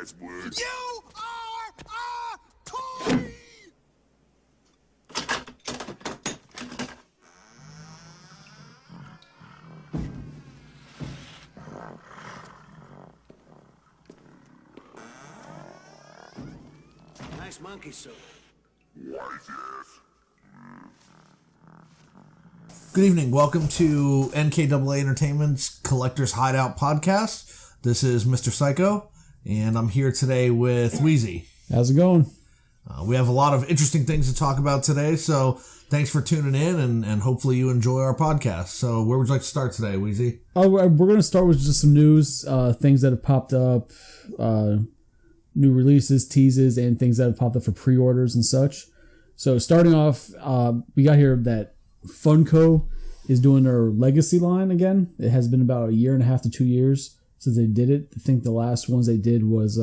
password. You are a toy! Nice monkey suit. Weizie. Good evening. Welcome to NKAA Entertainment's Collector's Hideout podcast. This is MrPsyco, and I'm here today with Weizie. How's it going? We have a lot of interesting things to talk about today, so thanks for tuning in, and hopefully you enjoy our podcast. So where would you like to start today, Weizie? We're going to start with just some news, things that have popped up, new releases, teases, and things that have popped up for pre-orders and such. So starting off, we got here that Funko is doing their Legacy line again. It has been about 1.5 to 2 years since they did it. I think the last ones they did was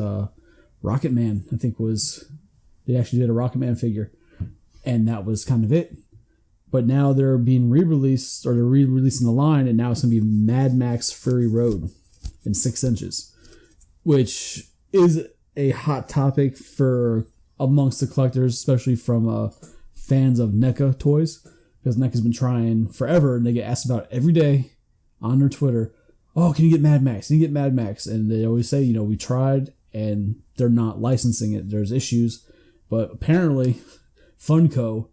Rocket Man. They actually did a Rocket Man figure, and that was kind of it. But now they're being re-released, or they're re-releasing the line, and now it's going to be Mad Max Fury Road in 6 inches, which is a hot topic for amongst the collectors, especially from fans of NECA toys, because NECA's been trying forever, and they get asked about it every day on their Twitter. Oh, can you get Mad Max? Can you get Mad Max? And they always say, we tried, and they're not licensing it. There's issues, but apparently Funko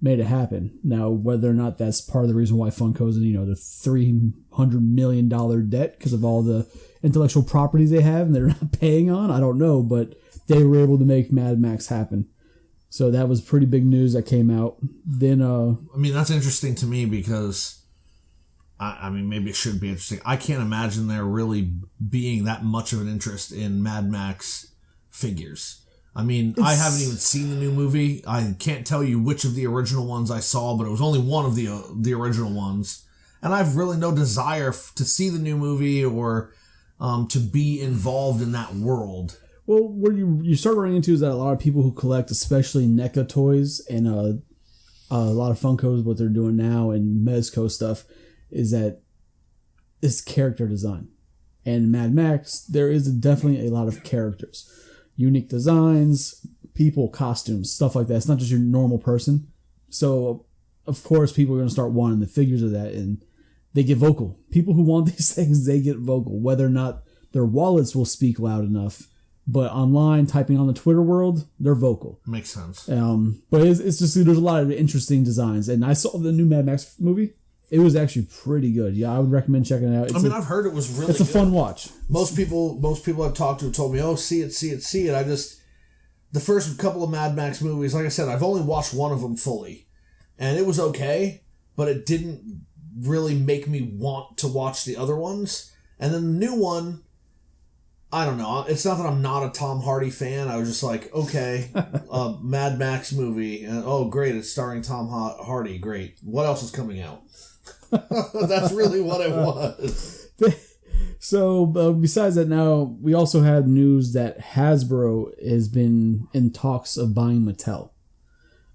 made it happen. Now, whether or not that's part of the reason why Funko's in, the $300 million debt because of all the intellectual properties they have and they're not paying on, I don't know, but they were able to make Mad Max happen. So that was pretty big news that came out. Then, that's interesting to me because, maybe it should be interesting. I can't imagine there really being that much of an interest in Mad Max figures. I haven't even seen the new movie. I can't tell you which of the original ones I saw, but it was only one of the original ones. And I have really no desire to see the new movie or to be involved in that world. Well, what you start running into is that a lot of people who collect, especially NECA toys and a lot of Funkos, what they're doing now, and Mezco stuff, is that it's character design. And Mad Max, there is definitely a lot of characters. Unique designs, people, costumes, stuff like that. It's not just your normal person. So, of course, people are going to start wanting the figures of that, and they get vocal. People who want these things, they get vocal, whether or not their wallets will speak loud enough. But online, typing on the Twitter world, they're vocal. Makes sense. But it's just, there's a lot of interesting designs. And I saw the new Mad Max movie. It was actually pretty good. Yeah, I would recommend checking it out. I've heard it was really good. It's a fun watch. Most people I've talked to have told me, oh, see it. The first couple of Mad Max movies, like I said, I've only watched one of them fully. And it was okay, but it didn't really make me want to watch the other ones. And then the new one, I don't know. It's not that I'm not a Tom Hardy fan. I was just like, okay, Mad Max movie. And, oh, great. It's starring Tom Hardy. Great. What else is coming out? That's really what it was. So, besides that, now we also have news that Hasbro has been in talks of buying Mattel.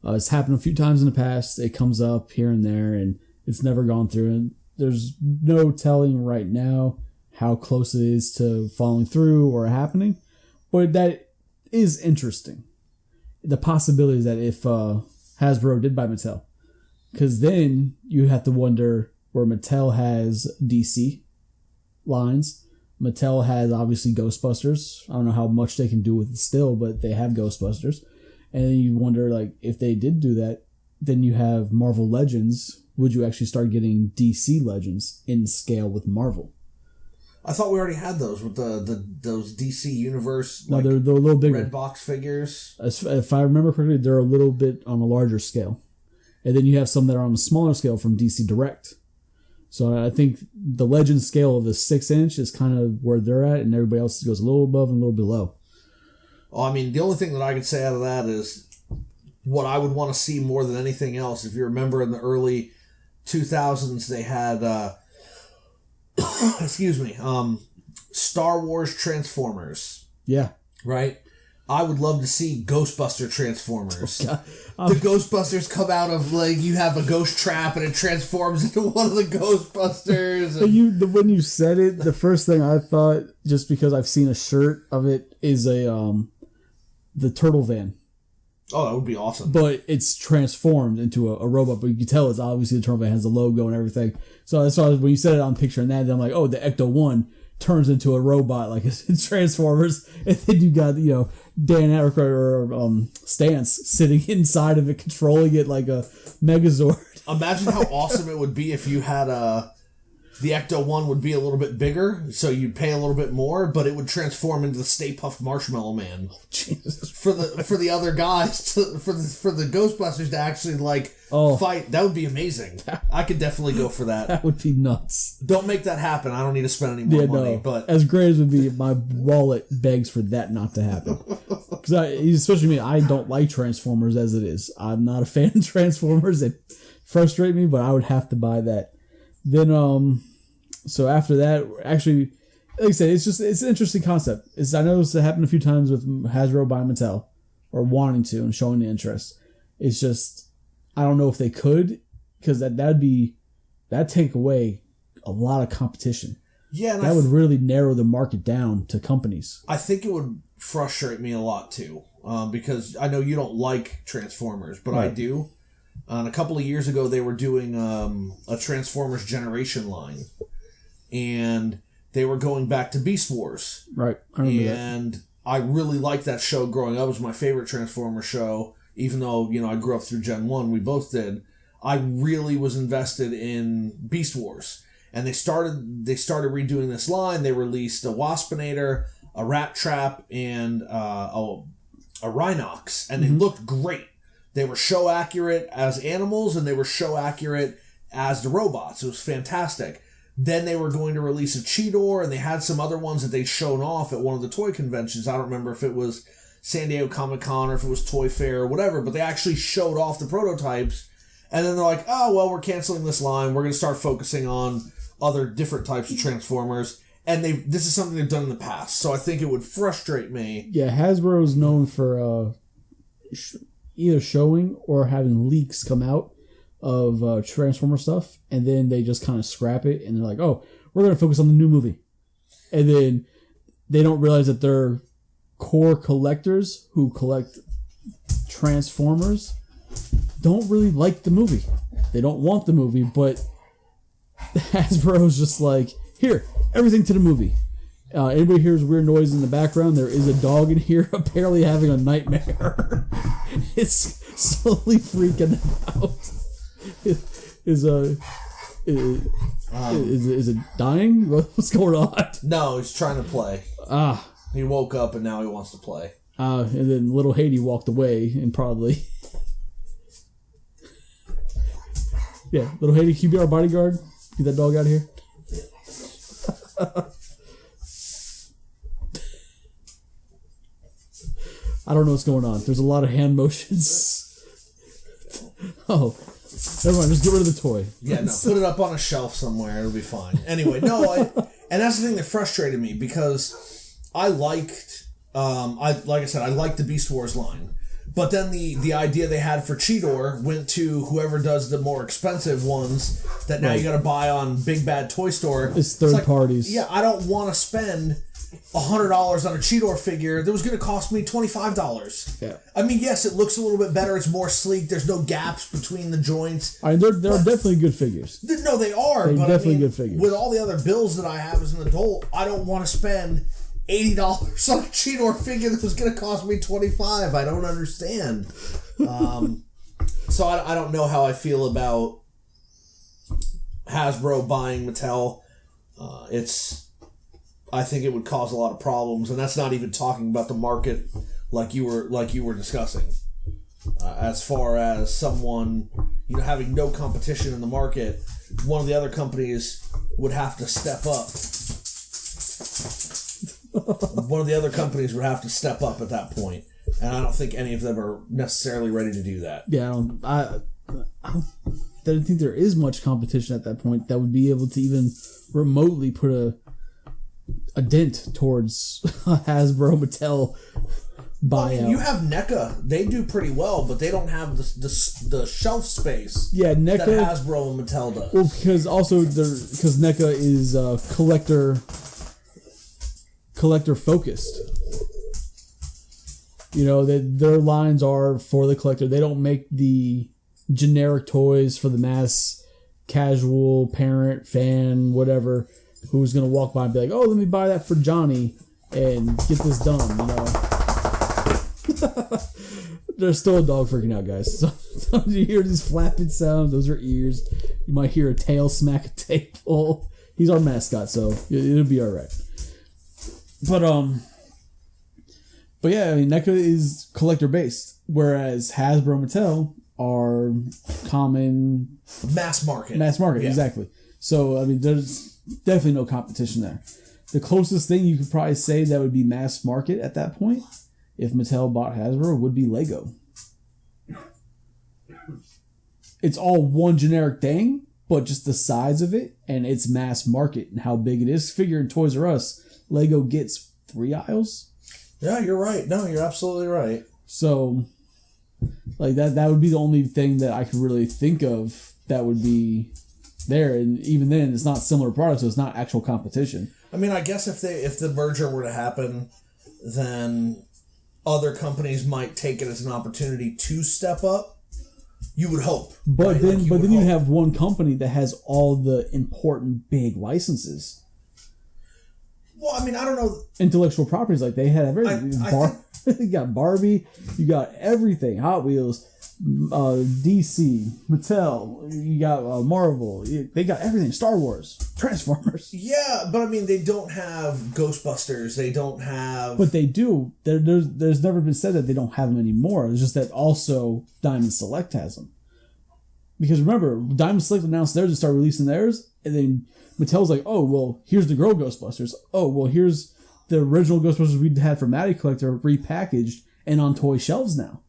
It's happened a few times in the past. It comes up here and there, and it's never gone through. And there's no telling right now how close it is to falling through or happening. But that is interesting. The possibility that if Hasbro did buy Mattel, because then you have to wonder where Mattel has DC lines. Mattel has obviously Ghostbusters. I don't know how much they can do with it still, but they have Ghostbusters. And then you wonder, if they did do that, then you have Marvel Legends. Would you actually start getting DC Legends in scale with Marvel? I thought we already had those with those DC Universe. No, they're a little bigger. Red box figures. If I remember correctly, they're a little bit on a larger scale. And then you have some that are on a smaller scale from DC Direct. So I think the Legend scale of the 6 inch is kind of where they're at, and everybody else goes a little above and a little below. Well, the only thing that I could say out of that is what I would want to see more than anything else. If you remember in the early 2000s, they had, Star Wars Transformers. Yeah. Right? I would love to see Ghostbuster Transformers. Oh, the Ghostbusters come out of, like, you have a ghost trap and it transforms into one of the Ghostbusters. And when you said it, the first thing I thought, just because I've seen a shirt of it, is the turtle van. Oh, that would be awesome. But it's transformed into a robot, but you can tell it's obviously the turtle van has the logo and everything. So that's why when you said it on picture and that, I'm like, oh, the Ecto-1 turns into a robot like it's Transformers, and then you got Dan Aykroyd or Stance sitting inside of it controlling it like a Megazord. Imagine how awesome it would be if you had the Ecto-1 would be a little bit bigger, so you'd pay a little bit more, but it would transform into the Stay Puft Marshmallow Man. Oh, Jesus. For the other guys, for the Ghostbusters to actually fight. That would be amazing. I could definitely go for that. That would be nuts. Don't make that happen. I don't need to spend any more money. No. But as great as it would be, my wallet begs for that not to happen. Because especially me, I don't like Transformers as it is. I'm not a fan of Transformers. They frustrate me, but I would have to buy that. Then, so after that, actually, like I said, it's an interesting concept. I know it's happened a few times with Hasbro buying Mattel, or wanting to and showing the interest. It's just, I don't know if they could, because that'd take away a lot of competition. Yeah, that would really narrow the market down to companies. I think it would frustrate me a lot too, because I know you don't like Transformers, but right. I do. And a couple of years ago, they were doing a Transformers Generation line, and they were going back to Beast Wars. Right, I remember that. And I really liked that show growing up. It was my favorite Transformers show, even though I grew up through Gen 1. We both did. I really was invested in Beast Wars, and they started redoing this line. They released a Waspinator, a Rat Trap, and a Rhinox, and they looked great. They were show accurate as animals, and they were show accurate as the robots. It was fantastic. Then they were going to release a Cheetor, and they had some other ones that they'd shown off at one of the toy conventions. I don't remember if it was San Diego Comic-Con or if it was Toy Fair or whatever, but they actually showed off the prototypes. And then they're like, oh, well, we're canceling this line. We're going to start focusing on other different types of Transformers. And this is something they've done in the past. So I think it would frustrate me. Yeah, Hasbro is known for either showing or having leaks come out of Transformer stuff, and then they just kind of scrap it, and they're like, oh, we're going to focus on the new movie. And then they don't realize that their core collectors who collect Transformers don't really like the movie. They don't want the movie, but Hasbro's just like, here, everything to the movie. Anybody hears weird noise in the background? There is a dog in here apparently having a nightmare. It's slowly freaking out. Is it dying? What's going on? No, he's trying to play. He woke up and now he wants to play. And then little Haiti walked away and probably... Yeah, little Haiti, can you be our bodyguard? Get that dog out of here. I don't know what's going on. There's a lot of hand motions. Oh, never mind. Just get rid of the toy. Yeah, no. Put it up on a shelf somewhere. It'll be fine. Anyway, and that's the thing that frustrated me because I liked, like I said, I liked the Beast Wars line. But then the idea they had for Cheetor went to whoever does the more expensive ones that now you got to buy on Big Bad Toy Store. It's third parties. Yeah, I don't want to spend $100 on a Cheetor figure that was going to cost me $25. Yeah. I mean, yes, it looks a little bit better. It's more sleek. There's no gaps between the joints. I mean, they're definitely good figures. No, they are. They're definitely good figures. With all the other bills that I have as an adult, I don't want to spend $80 on a Cheetor figure that was going to cost me $25. I don't understand. So I don't know how I feel about Hasbro buying Mattel. I think it would cause a lot of problems, and that's not even talking about the market like you were discussing. As far as someone having no competition in the market, one of the other companies would have to step up. One of the other companies would have to step up at that point, and I don't think any of them are necessarily ready to do that. Yeah, I don't think there is much competition at that point that would be able to even remotely put a dent towards Hasbro Mattel buyout. You have NECA. They do pretty well, but they don't have the shelf space. Yeah, NECA that Hasbro and Mattel does. Well, because NECA is collector focused. You know, that their lines are for the collector. They don't make the generic toys for the mass casual parent, fan, whatever, who's gonna walk by and be like, "Oh, let me buy that for Johnny and get this done." You know. There's still a dog freaking out, guys. So you hear these flapping sounds. Those are ears. You might hear a tail smack a table. He's our mascot, so it'll be all right. But yeah, I mean, NECA is collector based, whereas Hasbro and Mattel are common mass market. Yeah. Exactly. So I mean, there's definitely no competition there. The closest thing you could probably say that would be mass market at that point, if Mattel bought Hasbro, would be Lego. It's all one generic thing, but just the size of it and its mass market and how big it is. Figure in Toys R Us, Lego gets 3 aisles. Yeah, you're right. No, you're absolutely right. So, like that would be the only thing that I could really think of that would be there. And even then, it's not similar products, so it's not actual competition. I mean, I guess if the merger were to happen, then other companies might take it as an opportunity to step up. You would hope. But right? then you have one company that has all the important big licenses. Well, I mean, I don't know. Intellectual properties, like they had everything. You got Barbie, you got everything. Hot Wheels, DC, Mattel, you got Marvel. They got everything. Star Wars, Transformers. Yeah, but I mean, they don't have Ghostbusters. They don't have... But they do. There's never been said that they don't have them anymore. It's just that also Diamond Select has them. Because remember, Diamond Select announced theirs and started releasing theirs, and then Mattel's like, oh, well, here's the Girl Ghostbusters. Oh, well, here's the original Ghostbusters we had for Matty Collector repackaged and on toy shelves now.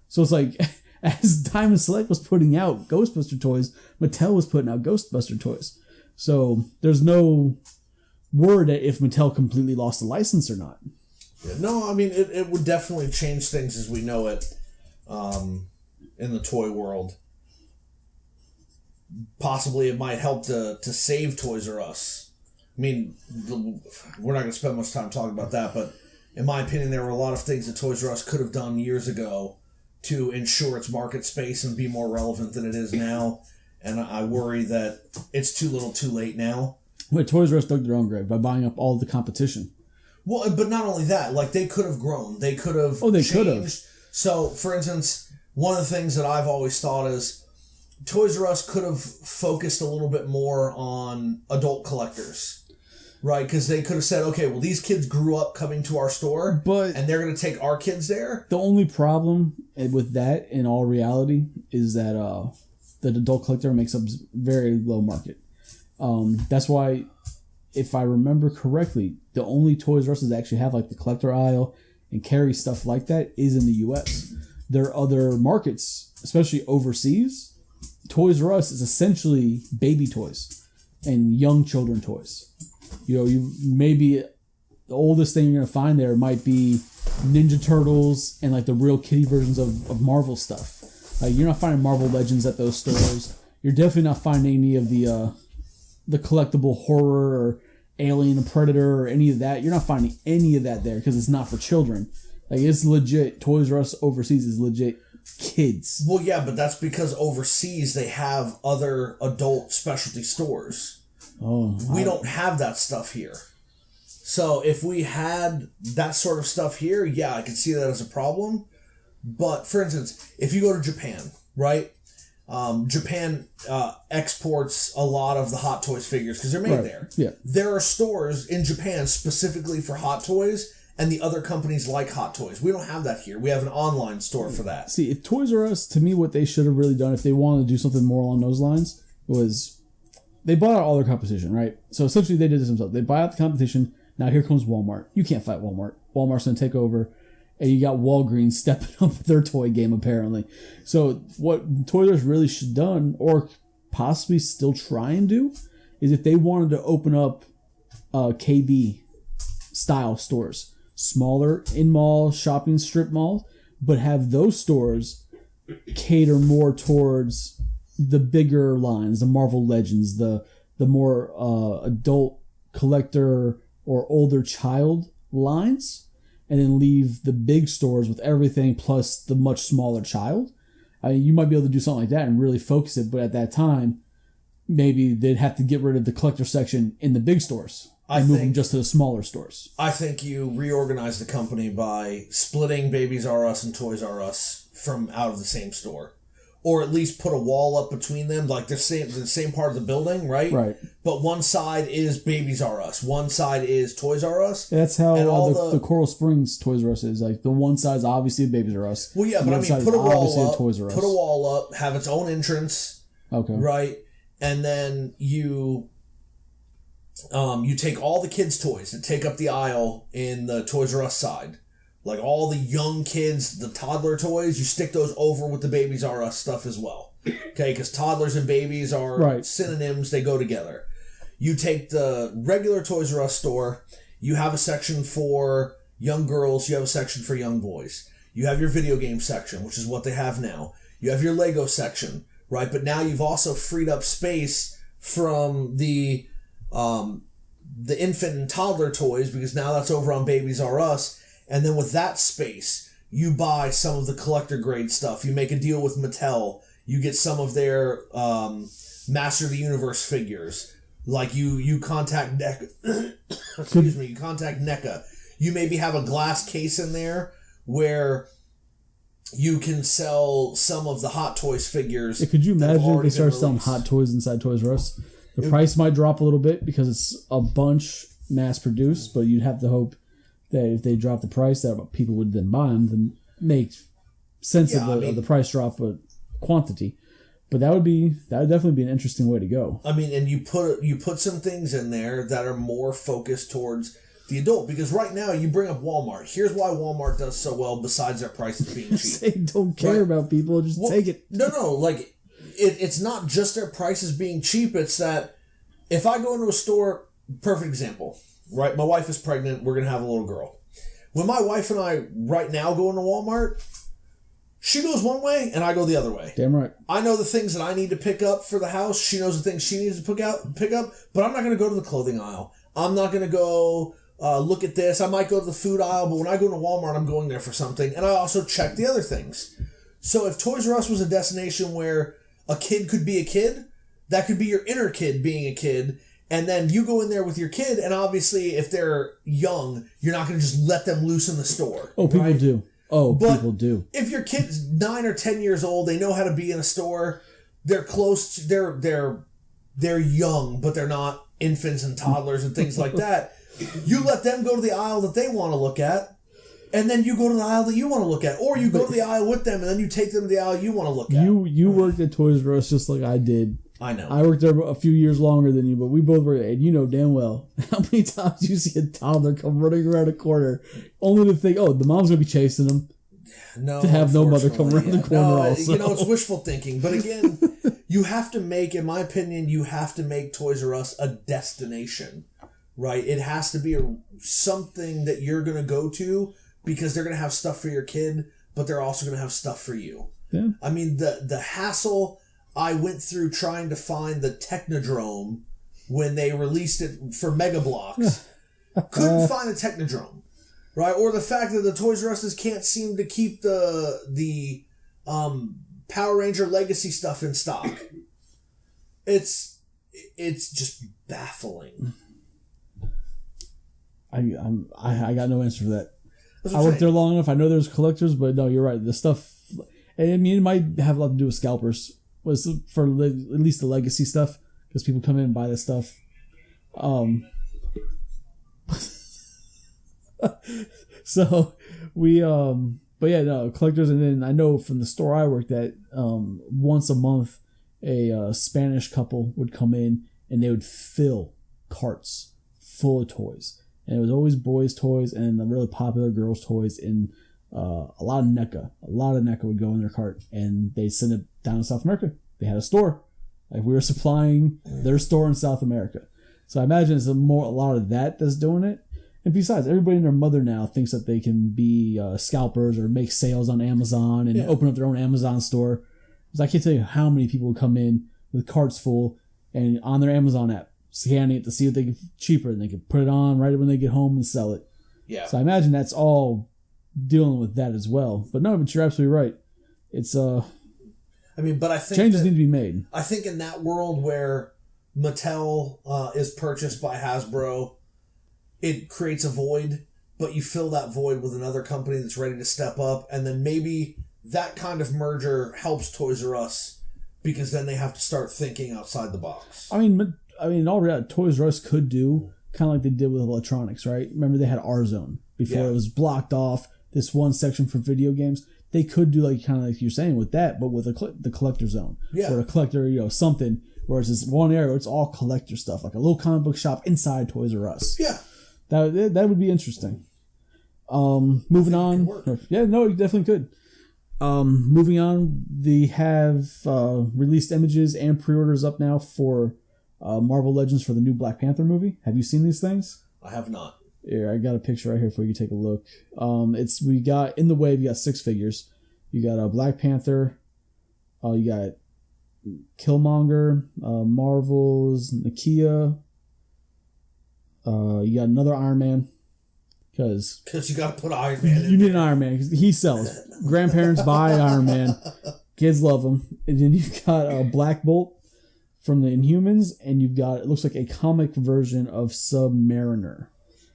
So it's like, as Diamond Select was putting out Ghostbuster toys, Mattel was putting out Ghostbuster toys. So there's no word if Mattel completely lost the license or not. Yeah, no, I mean, it would definitely change things as we know it in the toy world. Possibly it might help to save Toys R Us. I mean, we're not going to spend much time talking about that, but in my opinion, there were a lot of things that Toys R Us could have done years ago to ensure its market space and be more relevant than it is now. And I worry that it's too little too late now. Wait, Toys R Us dug their own grave by buying up all the competition. Well, but not only that, like they could have grown. They could have could have. So, for instance, one of the things that I've always thought is Toys R Us could have focused a little bit more on adult collectors. Right, because they could have said, okay, well, these kids grew up coming to our store, and they're going to take our kids there. The only problem with that, in all reality, is that the adult collector makes up very low market. That's why, if I remember correctly, the only Toys R Us that actually have like the collector aisle and carry stuff like that is in the U.S. There are other markets, especially overseas. Toys R Us is essentially baby toys and young children toys. You know, you maybe the oldest thing you're gonna find there might be Ninja Turtles and like the real kiddie versions of Marvel stuff. Like you're not finding Marvel Legends at those stores. You're definitely not finding any of the collectible horror or Alien and Predator or any of that. You're not finding any of that there because it's not for children. Like it's legit. Toys R Us overseas is legit kids. Well, yeah, but that's because overseas they have other adult specialty stores. Oh, we don't have that stuff here. So if we had that sort of stuff here, yeah, I could see that as a problem. But for instance, if you go to Japan, right? Japan exports a lot of the Hot Toys figures because they're made there. Yeah. There are stores in Japan specifically for Hot Toys and the other companies like Hot Toys. We don't have that here. We have an online store for that. See, if Toys R Us, to me, what they should have really done if they wanted to do something more along those lines was they bought out all their competition, right? So essentially they did this themselves. They buy out the competition. Now here comes Walmart. You can't fight Walmart. Walmart's going to take over. And you got Walgreens stepping up their toy game, apparently. So what Toys R Us really should have done, or possibly still try and do, is if they wanted to open up KB style stores. smaller in-mall shopping strip malls, but have those stores cater more towards the bigger lines, the Marvel Legends, the more adult collector or older child lines, and then leave the big stores with everything plus the much smaller child. I mean, you might be able to do something like that and really focus it, but at that time, maybe they'd have to get rid of the collector section in the big stores and move them just to the smaller stores. I think you reorganize the company by splitting Babies R Us and Toys R Us from out of the same store. Or at least put a wall up between them, like the same part of the building, right? Right. But one side is Babies R Us, one side is Toys R Us. That's how the Coral Springs Toys R Us is. Like the one side's obviously Babies R Us. Well, yeah, but I mean, put a wall up, have its own entrance. Okay. Right, and then you take all the kids' toys that take up the aisle in the Toys R Us side. Like all the young kids, the toddler toys, you stick those over with the Babies R Us stuff as well. Okay, because toddlers and babies are synonyms, they go together. You take the regular Toys R Us store, you have a section for young girls, you have a section for young boys. You have your video game section, which is what they have now. You have your Lego section, right? But now you've also freed up space from the infant and toddler toys, because now that's over on Babies R Us. And then with that space, you buy some of the collector grade stuff. You make a deal with Mattel. You get some of their Master of the Universe figures. Like you contact NECA. Excuse me. You contact NECA. You maybe have a glass case in there where you can sell some of the Hot Toys figures. Yeah, could you imagine if they start selling Hot Toys inside Toys R Us? The price might drop a little bit because it's a bunch mass produced, but you'd have to hope that if they drop the price, that people would then buy them, then make sense of the price drop, but quantity. But that would definitely be an interesting way to go. I mean, and you put some things in there that are more focused towards the adult, because right now you bring up Walmart. Here's why Walmart does so well, besides their prices being cheap. They don't care about people; just take it. No, like it's not just their prices being cheap. It's that if I go into a store, perfect example. Right, my wife is pregnant. We're going to have a little girl. When my wife and I right now go into Walmart, she goes one way and I go the other way. Damn right. I know the things that I need to pick up for the house. She knows the things she needs to pick up. But I'm not going to go to the clothing aisle. I'm not going to go look at this. I might go to the food aisle, but when I go to Walmart, I'm going there for something. And I also check the other things. So if Toys R Us was a destination where a kid could be a kid, that could be your inner kid being a kid. And then you go in there with your kid, and obviously, if they're young, you're not going to just let them loose in the store. Oh, people do. People do. If your kid's 9 or 10 years old, they know how to be in a store. They're close. They're young, but they're not infants and toddlers and things like that. You let them go to the aisle that they want to look at, and then you go to the aisle that you want to look at, or you go to the aisle with them, and then you take them to the aisle you want to look at. You worked at Toys R Us just like I did. I know. I worked there a few years longer than you, but we both were, and you know damn well how many times you see a toddler come running around a corner, only to think, oh, the mom's going to be chasing them. No, to have no mother come around the corner also. You know, it's wishful thinking. But again, you have to make, in my opinion, Toys R Us a destination, right? It has to be something that you're going to go to because they're going to have stuff for your kid, but they're also going to have stuff for you. Yeah. I mean, the hassle I went through trying to find the Technodrome when they released it for Mega Bloks. Couldn't find the Technodrome, right? Or the fact that the Toys R Us can't seem to keep the Power Ranger Legacy stuff in stock. It's just baffling. I got no answer for that. I worked there long enough. I know there's collectors, but no, you're right. The stuff, I mean, it might have a lot to do with scalpers. Was for at least the legacy stuff, because people come in and buy this stuff. So we but yeah, no, collectors. And then I know from the store I worked at, once a month a Spanish couple would come in and they would fill carts full of toys, and it was always boys' toys and the really popular girls' toys, and a lot of NECA would go in their cart, and they'd send it down to South America. They had a store, like we were supplying their store in South America. So I imagine it's a lot of that that's doing it. And besides, everybody and their mother now thinks that they can be scalpers or make sales on Amazon and open up their own Amazon store. Because I can't tell you how many people would come in with carts full and on their Amazon app, scanning it to see what they can cheaper, and they can put it on right when they get home and sell it. Yeah. So I imagine that's all dealing with that as well. But no, but you're absolutely right. It's I mean, but I think changes need to be made. I think in that world where Mattel is purchased by Hasbro, it creates a void, but you fill that void with another company that's ready to step up, and then maybe that kind of merger helps Toys R Us because then they have to start thinking outside the box. I mean, in all reality, Toys R Us could do kind of like they did with electronics, right? Remember they had R-Zone before it was blocked off, this one section for video games. They could do like kind of like you're saying with that, but with the collector zone. Yeah. Or a collector, something where it's this one area where it's all collector stuff, like a little comic book shop inside Toys R Us. Yeah. That would be interesting. Moving on. Yeah, no, it definitely could. Moving on, they have released images and pre-orders up now for Marvel Legends for the new Black Panther movie. Have you seen these things? I have not. Here, I got a picture right here for you to take a look. We got in the wave. You got 6 figures. You got a Black Panther. You got Killmonger, Marvel's Nakia. You got another Iron Man. Because you got to put Iron Man in. You need an Iron Man because he sells. Grandparents buy Iron Man. Kids love him. And then you've got a Black Bolt from the Inhumans, and you've got, it looks like a comic version of Submariner.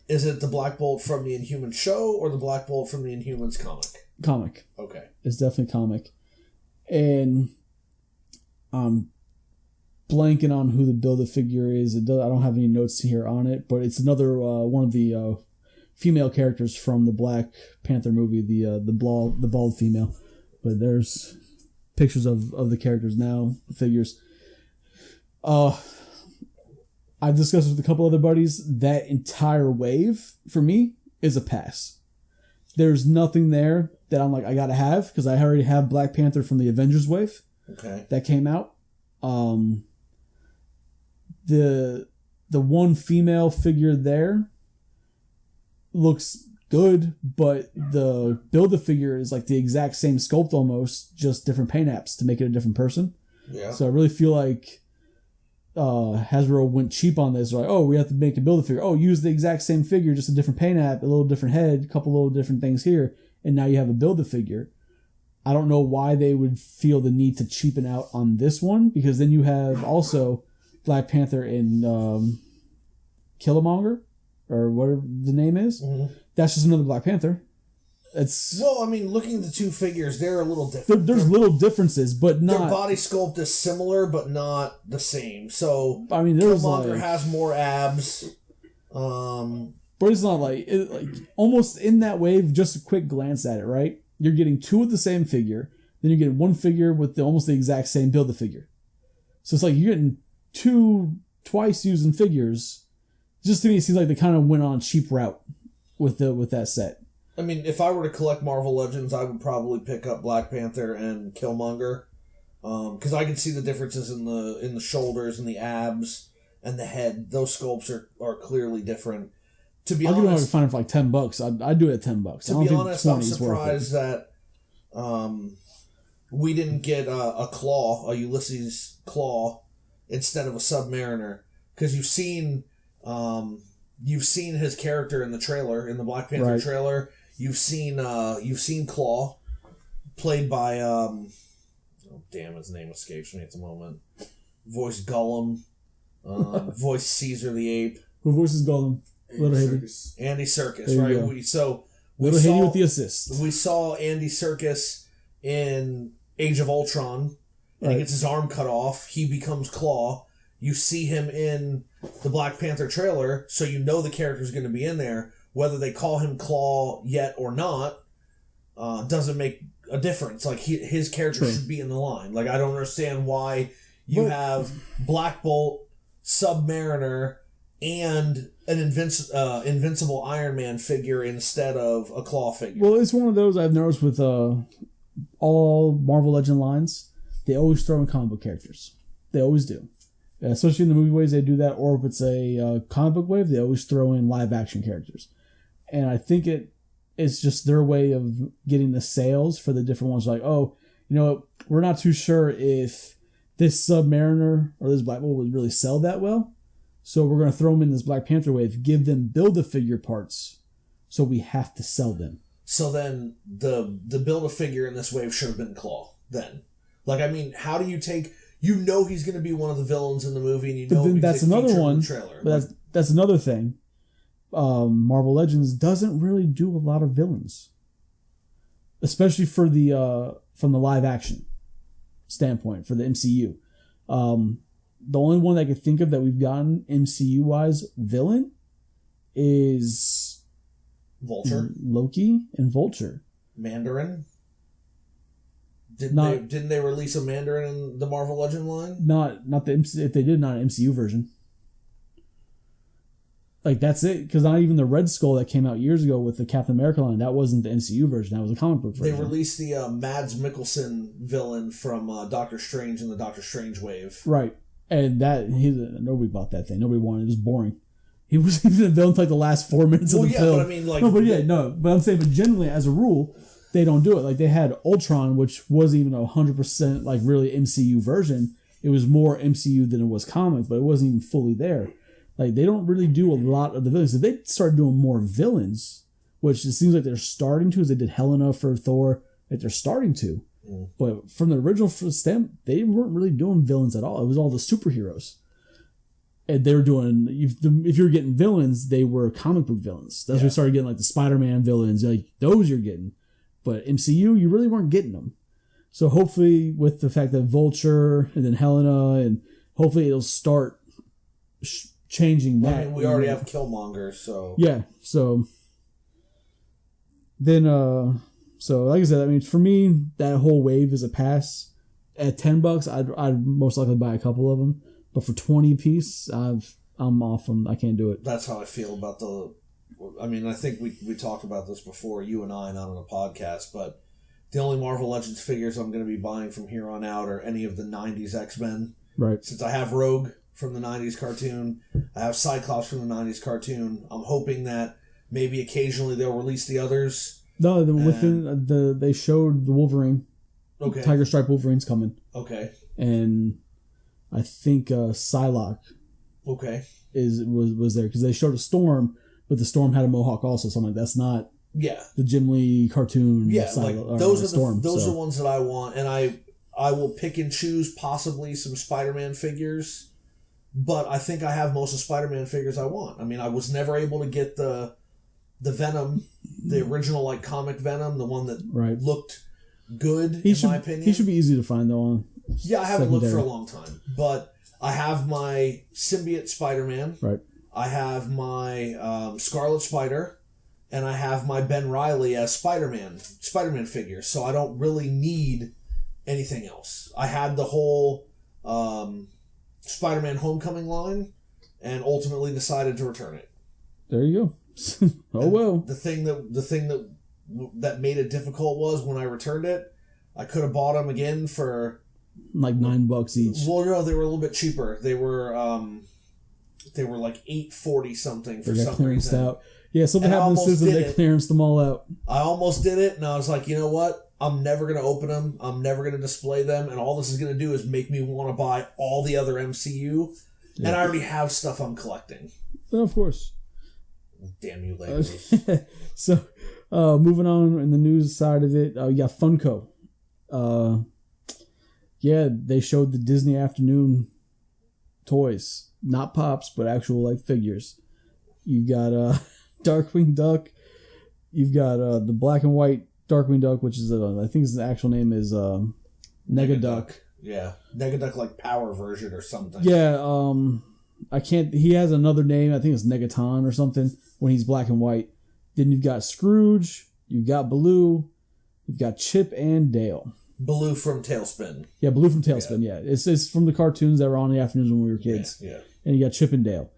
Is it the Black Bolt from the Inhuman show or the Black Bolt from the Inhumans comic? Comic. Okay. It's definitely comic. And I'm blanking on who the Build-A-Figure is. I don't have any notes here on it, but it's another one of the female characters from the Black Panther movie, the bald female. But there's pictures of the characters now, the figures. I've discussed with a couple other buddies, that entire wave, for me, is a pass. There's nothing there that I'm like, I gotta have, because I already have Black Panther from the Avengers wave. Okay. That came out. The one female figure there looks good, but the Build-A-Figure is like the exact same sculpt almost, just different paint apps to make it a different person. Yeah. So I really feel like Hasbro went cheap on this. Like, oh, we have to make a Build-A-Figure. Oh, use the exact same figure, just a different paint app, a little different head, a couple little different things here, and now you have a Build-A-Figure. I don't know why they would feel the need to cheapen out on this one, because then you have also Black Panther and Killmonger, or whatever the name is. Mm-hmm. That's just another Black Panther. Well, I mean, looking at the two figures, they're a little different. There's little differences, but not... Their body sculpt is similar, but not the same. So, I mean, there's Killmonger has more abs. But it's not like almost in that wave, just a quick glance at it, right? You're getting 2 of the same figure, then you're getting 1 figure with almost the exact same Build-A-Figure. So it's like you're getting 2 twice using figures. Just to me, it seems like they kind of went on a cheap route with that set. I mean, if I were to collect Marvel Legends, I would probably pick up Black Panther and Killmonger, because I can see the differences in the shoulders and the abs and the head. Those sculpts are clearly different. To be honest, I could find it for like $10. I'd do it at $10. To be honest, I'm surprised that we didn't get a claw, a Ulysses claw, instead of a Submariner, because you've seen his character in the trailer, in the Black Panther trailer. You've seen Claw, played by oh damn, his name escapes me at the moment. Voice Gollum, voice Caesar the Ape. Who voices Gollum? Andy Serkis. Andy Serkis, right? Go. We saw Haiti with the assist. We saw Andy Serkis in Age of Ultron, and he gets his arm cut off. He becomes Claw. You see him in the Black Panther trailer, so you know the character's going to be in there. Whether they call him Claw yet or not doesn't make a difference. Like, his character should be in the line. Like, I don't understand why you have Black Bolt, Submariner, and an Invincible Iron Man figure instead of a Claw figure. Well, it's one of those I've noticed with all Marvel Legend lines. They always throw in comic book characters. They always do. Especially in the movie waves, they do that. Or if it's a comic book wave, they always throw in live action characters. And I think it's just their way of getting the sales for the different ones. Like, oh, you know, we're not too sure if this Submariner or this Black Bolt would really sell that well. So we're going to throw them in this Black Panther wave, give them Build-A-Figure parts, so we have to sell them. So then the Build-A-Figure in this wave should have been Claw then. Like, I mean, how do you take... You know he's going to be one of the villains in the movie, and you know he's that's another one. Trailer. But that's another thing. Marvel Legends doesn't really do a lot of villains, especially for the from the live action standpoint for the MCU. The only one I could think of that we've gotten MCU wise villain is Vulture, Loki, and Vulture. Mandarin. Didn't they release a Mandarin in the Marvel Legend line? Not the if they did, not an MCU version. Like, that's it, because not even the Red Skull that came out years ago with the Captain America line, that wasn't the MCU version, that was a comic book version. They released the Mads Mikkelsen villain from Doctor Strange in the Doctor Strange wave. Right. And nobody bought that thing. Nobody wanted it. It was boring. He wasn't even a villain for like the last 4 minutes of the film. But I mean, like... But I'm saying, but generally, as a rule, they don't do it. Like, they had Ultron, which wasn't even 100% like really MCU version. It was more MCU than it was comic, but it wasn't even fully there. Like, they don't really do a lot of the villains. If they start doing more villains, which it seems like they're starting to, as they did Helena for Thor, like they're starting to. Mm. But from the original stem, they weren't really doing villains at all. It was all the superheroes. And they were doing, if you were getting villains, they were comic book villains. That's when we started getting like the Spider-Man villains. Like, those you're getting. But MCU, you really weren't getting them. So hopefully with the fact that Vulture and then Helena, and hopefully it'll start changing that. I mean, we already have Killmonger, so... Yeah, so... Then, so like I said, I mean, for me, that whole wave is a pass. At $10, I'd most likely buy a couple of them. But for 20 piece, I'm off them. I can't do it. That's how I feel about the... I mean, I think we talked about this before, you and I, not on a podcast, but the only Marvel Legends figures I'm going to be buying from here on out are any of the 90s X-Men. Right. Since I have Rogue from the 90s cartoon, I have Cyclops from the 90s cartoon, I'm hoping that maybe occasionally they'll release the others. No, they showed the Wolverine. Okay. Tiger Stripe Wolverine's coming. Okay. And I think Psylocke was there, because they showed a Storm, but the Storm had a mohawk also, so I'm like, that's not the Jim Lee cartoon. Those are ones that I want, and I will pick and choose possibly some Spider-Man figures, but I think I have most of Spider-Man figures I want. I mean, I was never able to get the Venom, the original like comic Venom, the one that looked good in my opinion. He should be easy to find though. I haven't looked for a long time, but I have my symbiote Spider-Man. Right. I have my Scarlet Spider, and I have my Ben Reilly as Spider-Man figure, so I don't really need anything else. I had the whole Spider-Man Homecoming line, and ultimately decided to return it. There you go. Well. The thing that made it difficult was when I returned it, I could have bought them again for like $9 each. Well, no, they were a little bit cheaper. They were like $8.40 something for some reason. Out. Yeah, something happened to Susan. They clearanced them all out. I almost did it, and I was like, you know what? I'm never going to open them. I'm never going to display them, and all this is going to do is make me want to buy all the other MCU, and I already have stuff I'm collecting. Well, of course. Damn you, Legos. So, moving on in the news side of it, you got Funko. They showed the Disney Afternoon toys. Not pops, but actual like figures. You've got Darkwing Duck. You've got the black and white Darkwing Duck, which is I think his actual name is Negaduck. Yeah, Negaduck like power version or something. Yeah, I can't. He has another name. I think it's Negaton or something when he's black and white. Then you've got Scrooge. You've got Baloo. You've got Chip and Dale. Baloo from Tailspin. Yeah, Baloo from Tailspin. Yeah, it's from the cartoons that were on in the afternoons when we were kids. Yeah. And you got Chip and Dale.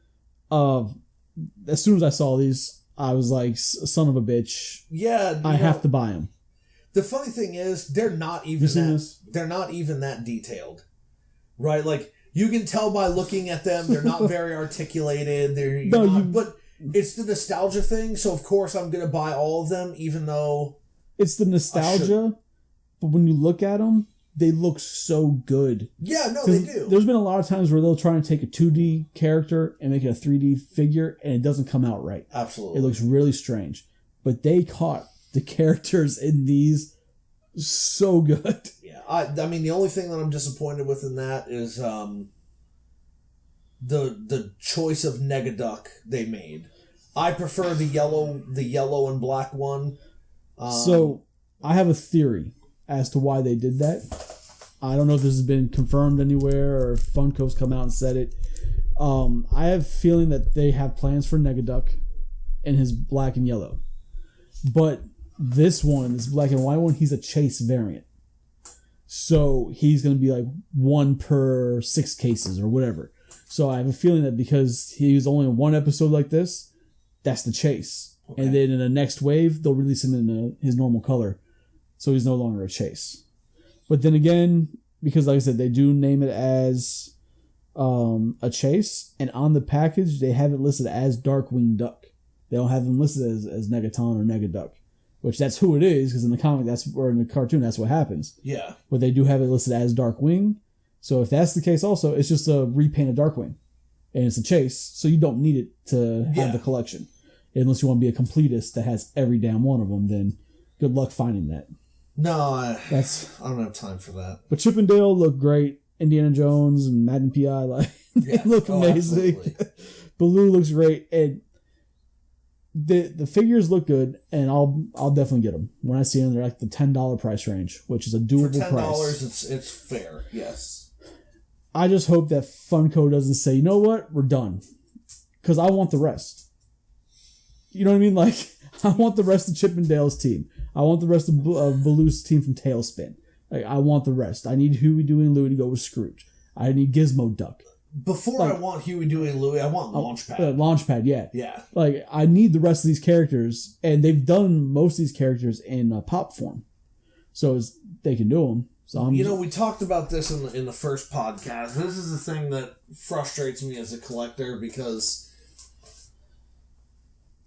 As soon as I saw these, I was like, son of a bitch. Yeah. I have to buy them. The funny thing is, they're not even that detailed. Right? Like, you can tell by looking at them, they're not very articulated. It's the nostalgia thing, so of course I'm going to buy all of them, even though... It's the nostalgia, but when you look at them, they look so good. Yeah, no, they do. There's been a lot of times where they'll try and take a 2D character and make it a 3D figure, and it doesn't come out right. Absolutely. It looks really strange. But they caught the characters in these so good. Yeah, I mean, the only thing that I'm disappointed with in that is the choice of Negaduck they made. I prefer the yellow and black one. So I have a theory as to why they did that. I don't know if this has been confirmed anywhere or if Funko's come out and said it. I have a feeling that they have plans for Negaduck in his black and yellow. But this black and white one, he's a chase variant. So he's going to be like 1 per 6 cases or whatever. So I have a feeling that because he was only in one episode like this, that's the chase. Okay. And then in the next wave, they'll release him in his normal color. So he's no longer a chase. But then again, because like I said, they do name it as a chase. And on the package, they have it listed as Darkwing Duck. They don't have him listed as Negaton or Negaduck. Which that's who it is, because in the comic, or in the cartoon, that's what happens. Yeah. But they do have it listed as Darkwing. So if that's the case also, it's just a repaint of Darkwing. And it's a chase, so you don't need it to have the collection. Unless you want to be a completist that has every damn one of them, then good luck finding that. No, I don't have time for that. But Chip and Dale look great. Indiana Jones and Madden PI, they look amazing. Baloo looks great. And the figures look good, and I'll definitely get them. When I see them, they're like the $10 price range, which is a doable price. For $10, it's fair, yes. I just hope that Funko doesn't say, you know what, we're done. Because I want the rest. You know what I mean? Like, I want the rest of Chip and Dale's team. I want the rest of Baloo's team from Tailspin. Like, I want the rest. I need Huey, Dewey, and Louie to go with Scrooge. I need Gizmo Duck. Before I want Huey, Dewey, and Louie, I want Launchpad. Launchpad, yeah. Yeah. Like, I need the rest of these characters, and they've done most of these characters in pop form. So they can do them. So we talked about this in the first podcast. This is the thing that frustrates me as a collector, because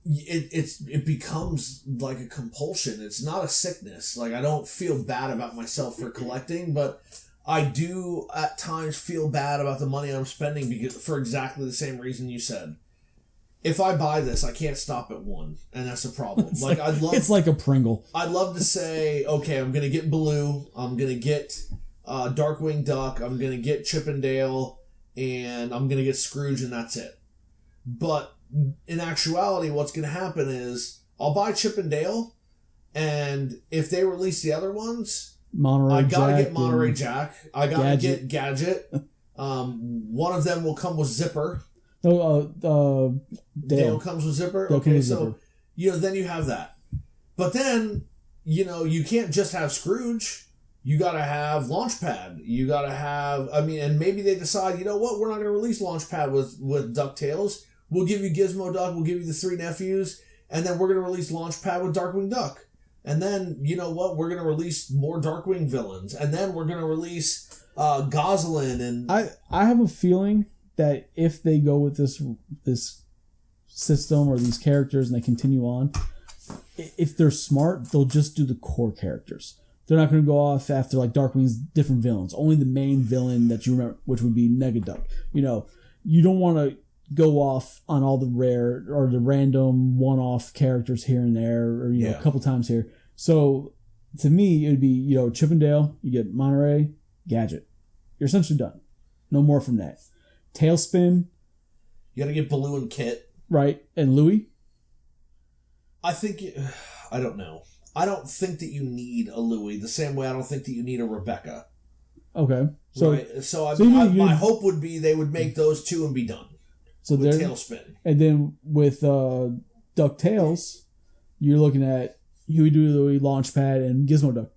it becomes like a compulsion. It's not a sickness. Like, I don't feel bad about myself for collecting, but I do at times feel bad about the money I'm spending for exactly the same reason you said. If I buy this, I can't stop at one, and that's a problem. It's like a Pringle. I'd love to say, okay, I'm gonna get Baloo, I'm gonna get Darkwing Duck, I'm gonna get Chip and Dale, and I'm gonna get Scrooge, and that's it. But in actuality, what's gonna happen is I'll buy Chip and Dale, and if they release the other ones, I gotta get Monterey Jack. I gotta get Gadget. One of them will come with Zipper. Dale comes with Zipper. Okay, so then you have that. But then you can't just have Scrooge. You gotta have Launchpad. You gotta have. And maybe they decide, you know what, we're not gonna release Launchpad with DuckTales. We'll give you Gizmo Duck. We'll give you the 3 nephews, and then we're gonna release Launchpad with Darkwing Duck. And then, you know what, we're going to release more Darkwing villains. And then we're going to release Gosalyn. And I have a feeling that if they go with this system or these characters and they continue on, if they're smart, they'll just do the core characters. They're not going to go off after like Darkwing's different villains. Only the main villain that you remember, which would be Negaduck. You don't want to go off on all the rare or the random one-off characters here and there, or a couple times here. So to me, it would be Chip and Dale. You get Monterey, Gadget. You're essentially done. No more from that. Tailspin. You got to get Baloo and Kit, right? And Louie. I don't know. I don't think that you need a Louie the same way I don't think that you need a Rebecca. Okay. My hope would be they would make those two and be done. So with Tailspin. And then with DuckTales, you're looking at Huey, Dewey, Louie, Launchpad, and Gizmo Duck.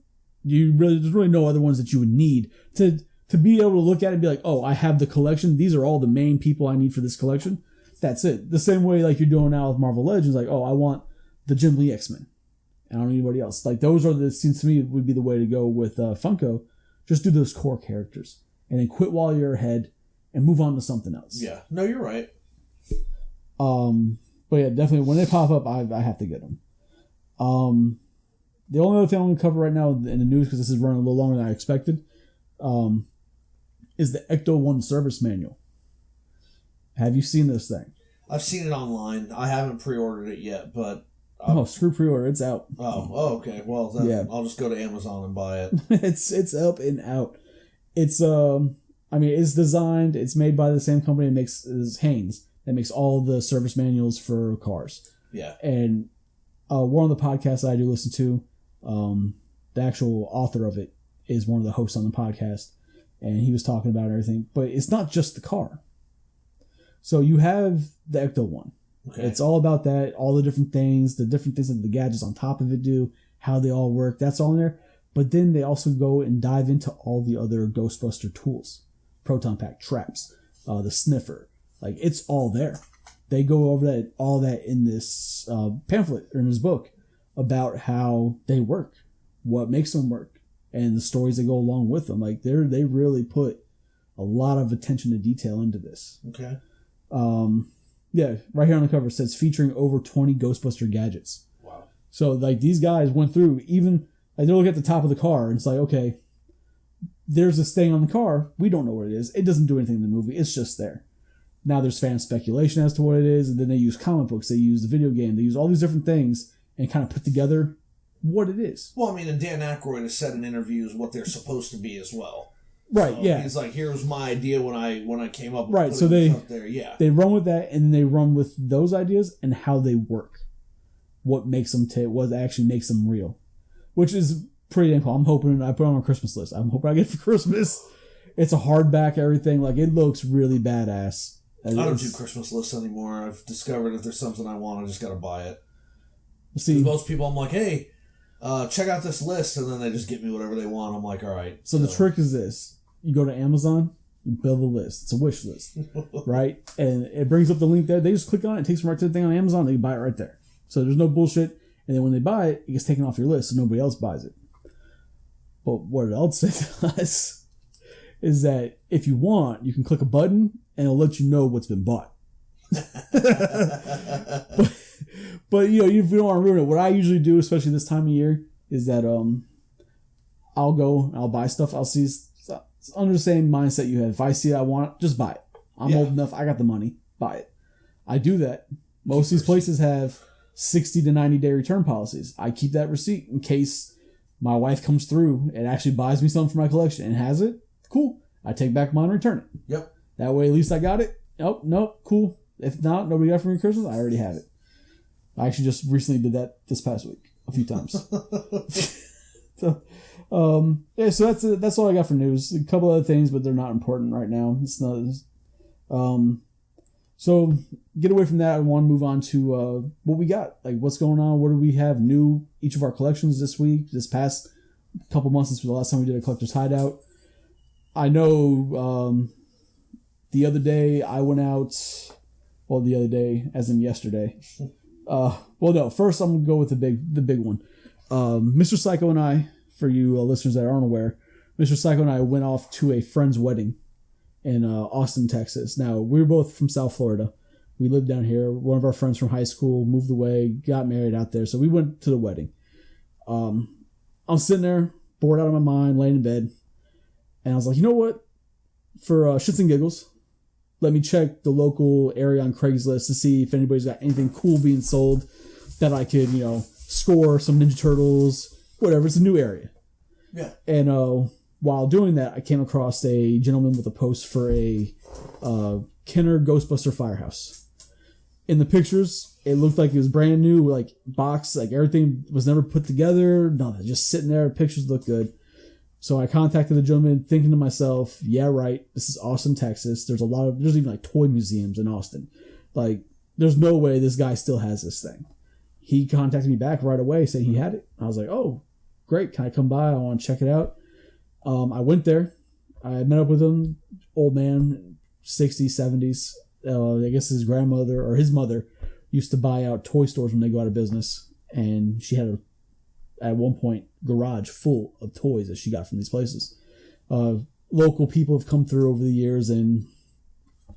There's really no other ones that you would need to be able to look at it and be like, oh, I have the collection. These are all the main people I need for this collection. That's it. The same way like you're doing now with Marvel Legends, like, oh, I want the Jim Lee X-Men. I don't need anybody else. Like, those seems to me would be the way to go with Funko. Just do those core characters. And then quit while you're ahead and move on to something else. Yeah. No, you're right. But yeah, definitely when they pop up, I have to get them. The only other thing I'm going to cover right now in the news, because this is running a little longer than I expected, is the Ecto-1 service manual. Have you seen this thing? I've seen it online. I haven't pre-ordered it yet, but... screw pre-order. It's out. Oh, okay. Well, then yeah. I'll just go to Amazon and buy it. It's up and out. It's it's designed. It's made by the same company that makes Haynes. That makes all the service manuals for cars. Yeah. And one of the podcasts I do listen to, the actual author of it is one of the hosts on the podcast, and he was talking about everything. But it's not just the car. So you have the Ecto-1. Okay. It's all about that, all the different things that the gadgets on top of it do, how they all work. That's all in there. But then they also go and dive into all the other Ghostbuster tools, proton pack, traps, the sniffer. Like, it's all there. They go over all that in this pamphlet or in his book about how they work, what makes them work, and the stories that go along with them. Like, they really put a lot of attention to detail into this. Okay. Yeah, right here on the cover it says featuring over 20 Ghostbuster gadgets. Wow. So, like, these guys went through, even, like, they're looking at the top of the car, and it's like, okay, there's this thing on the car. We don't know what it is. It doesn't do anything in the movie. It's just there. Now there's fan speculation as to what it is, and then they use comic books, they use the video game, they use all these different things and kind of put together what it is. Well, I mean, and Dan Aykroyd has said in interviews what they're supposed to be as well. Right, so yeah. He's like, here's my idea when I came up with right, so they up there. Yeah. They run with that, and then they run with those ideas and how they work. What makes them what actually makes them real. Which is pretty damn cool. I'm hoping I put it on my Christmas list. I'm hoping I get it for Christmas. It's a hardback, everything. Like, it looks really badass. I don't do Christmas lists anymore. I've discovered if there's something I want, I just gotta buy it. See, most people, I'm like, hey, check out this list, and then they just get me whatever they want. I'm like, all right. So the trick is this. You go to Amazon, you build a list. It's a wish list, right? And it brings up the link there. They just click on it, it takes them right to the thing on Amazon, they can buy it right there. So there's no bullshit. And then when they buy it, it gets taken off your list so nobody else buys it. But what it also does is that if you want, you can click a button and it'll let you know what's been bought. but you know, if you don't want to ruin it, what I usually do, especially this time of year, is that I'll go, I'll buy stuff. I'll see it's under the same mindset you have. If I see it, I want it, just buy it. I'm old enough, I got the money, buy it. I do that. Most of these places have 60 to 90 day return policies. I keep that receipt in case my wife comes through and actually buys me something for my collection and has it. Cool. I take back mine and return it. Yep. That way, at least I got it. Nope, cool. If not, nobody got it for me Christmas, I already have it. I actually just recently did that this past week a few times. So that's all I got for news. A couple other things, but they're not important right now. It's not. So get away from that. I want to move on to what we got. Like, what's going on? What do we have new? Each of our collections this week, this past couple months since the last time we did a collector's hideout. I know the other day I went out. Well, the other day, as in yesterday. First I'm gonna go with the big one. MrPsyco and I, for you listeners that aren't aware, MrPsyco and I went off to a friend's wedding in Austin, Texas. Now, we're both from South Florida. We lived down here. One of our friends from high school moved away, got married out there. So we went to the wedding. I'm sitting there, bored out of my mind, laying in bed. And I was like, you know what? For shits and giggles, let me check the local area on Craigslist to see if anybody's got anything cool being sold that I could, score some Ninja Turtles, whatever. It's a new area. Yeah. And while doing that, I came across a gentleman with a post for a Kenner Ghostbuster Firehouse. In the pictures, it looked like it was brand new, like box, like everything was never put together, nothing, just sitting there. Pictures look good. So I contacted the gentleman, thinking to myself, yeah, right, this is Austin, Texas. There's even like toy museums in Austin. Like, there's no way this guy still has this thing. He contacted me back right away saying he had it. I was like, oh, great, can I come by? I want to check it out. I went there. I met up with him, old man, 60s, 70s. I guess his grandmother or his mother used to buy out toy stores when they go out of business. And she had at one point, garage full of toys that she got from these places. Local people have come through over the years and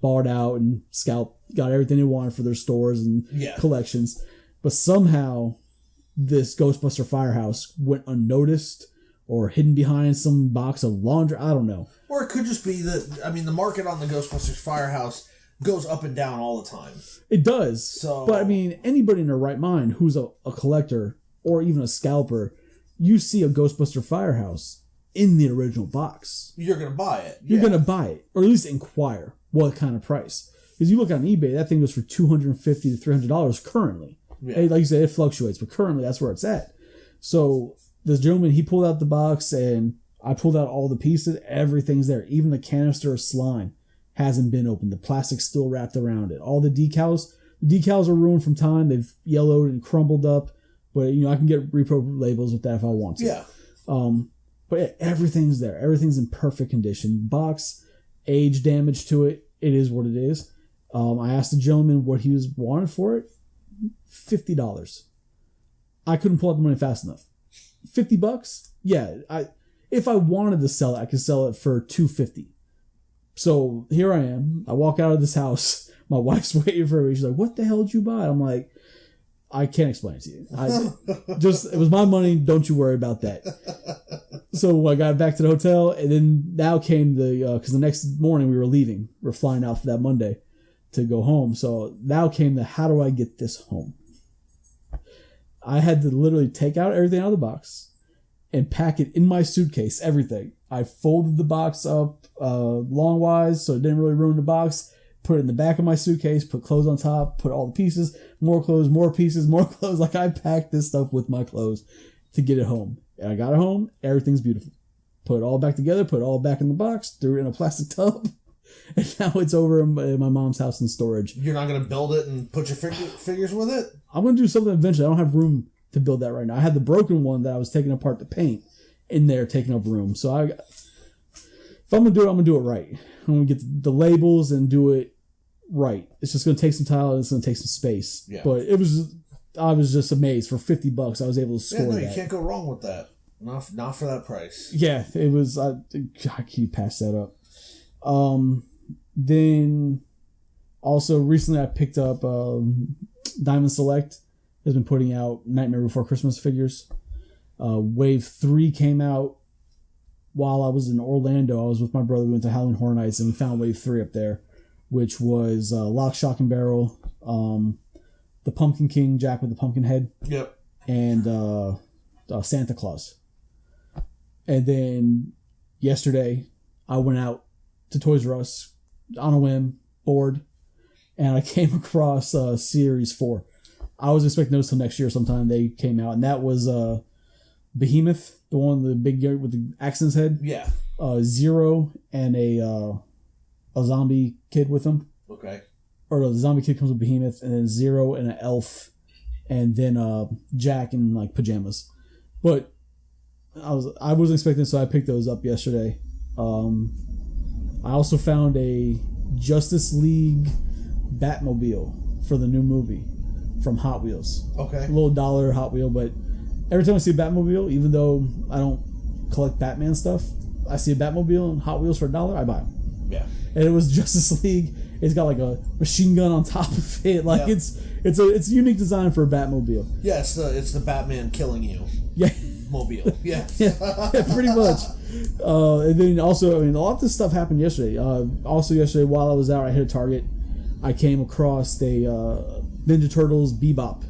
bought out and got everything they wanted for their stores and collections. But somehow this Ghostbuster Firehouse went unnoticed or hidden behind some box of laundry. I don't know. Or it could just be the market on the Ghostbusters Firehouse goes up and down all the time. It does. So, but I mean, anybody in their right mind who's a collector or even a scalper, you see a Ghostbuster Firehouse in the original box. You're going to buy it. You're going to buy it, or at least inquire what kind of price. Because you look on eBay, that thing goes for $250 to $300 currently. Yeah. Like you said, it fluctuates, but currently that's where it's at. So this gentleman, he pulled out the box, and I pulled out all the pieces. Everything's there. Even the canister of slime hasn't been opened. The plastic's still wrapped around it. All the decals are ruined from time. They've yellowed and crumbled up. But, I can get repro labels with that if I want to. Yeah. But yeah, everything's there. Everything's in perfect condition. Box, age damage to it. It is what it is. I asked the gentleman what he was wanted for it. $50. I couldn't pull out the money fast enough. $50? Yeah. If I wanted to sell it, I could sell it for $250. So here I am. I walk out of this house. My wife's waiting for me. She's like, "What the hell did you buy?" I'm like, "I can't explain it to you. It was my money. Don't you worry about that." So I got back to the hotel, and then now came because the next morning we were leaving. We were flying out for that Monday to go home. So now came how do I get this home? I had to literally take out everything out of the box and pack it in my suitcase, everything. I folded the box up longwise so it didn't really ruin the box. Put it in the back of my suitcase, put clothes on top, put all the pieces, more clothes, more pieces, more clothes. Like, I packed this stuff with my clothes to get it home. And I got it home. Everything's beautiful. Put it all back together, put it all back in the box, threw it in a plastic tub. And now it's over in my mom's house in storage. You're not going to build it and put your figures with it? I'm going to do something eventually. I don't have room to build that right now. I had the broken one that I was taking apart to paint in there, taking up room. So if I'm going to do it, I'm going to do it right. I'm going to get the labels and do it right. It's just going to take some time and it's going to take some space. Yeah. But I was just amazed. For $50, I was able to score that. You can't go wrong with that. Not for that price. Yeah, it was. I keep pass that up. Then also recently I picked up Diamond Select has been putting out Nightmare Before Christmas figures. Wave 3 came out while I was in Orlando. I was with my brother. We went to Halloween Horror Nights and we found Wave 3 up there, which was Lock, Shock, and Barrel, the Pumpkin King, Jack with the pumpkin head. Yep. And Santa Claus. And then yesterday I went out to Toys R Us on a whim, bored, and I came across Series 4. I was expecting those till next year sometime. They came out, and that was Behemoth, the one, the big guy with the axe in his head. Yeah. Zero and a zombie kid with him. Okay. Or the zombie kid comes with Behemoth, and then Zero and an elf, and then Jack in like pajamas. But I wasn't expecting, so I picked those up yesterday. I also found a Justice League Batmobile for the new movie from Hot Wheels. Okay. A little dollar Hot Wheel, but every time I see a Batmobile, even though I don't collect Batman stuff, I see a Batmobile and Hot Wheels for $1, I buy them. Yeah. And it was Justice League. It's got like a machine gun on top of it. Like it's a unique design for a Batmobile. Yeah, it's the Batman killing you. Yeah. Mobile. Yeah. yeah, pretty much. And then also, a lot of this stuff happened yesterday. Also yesterday, while I was out, I hit a Target. I came across a Ninja Turtles Bebop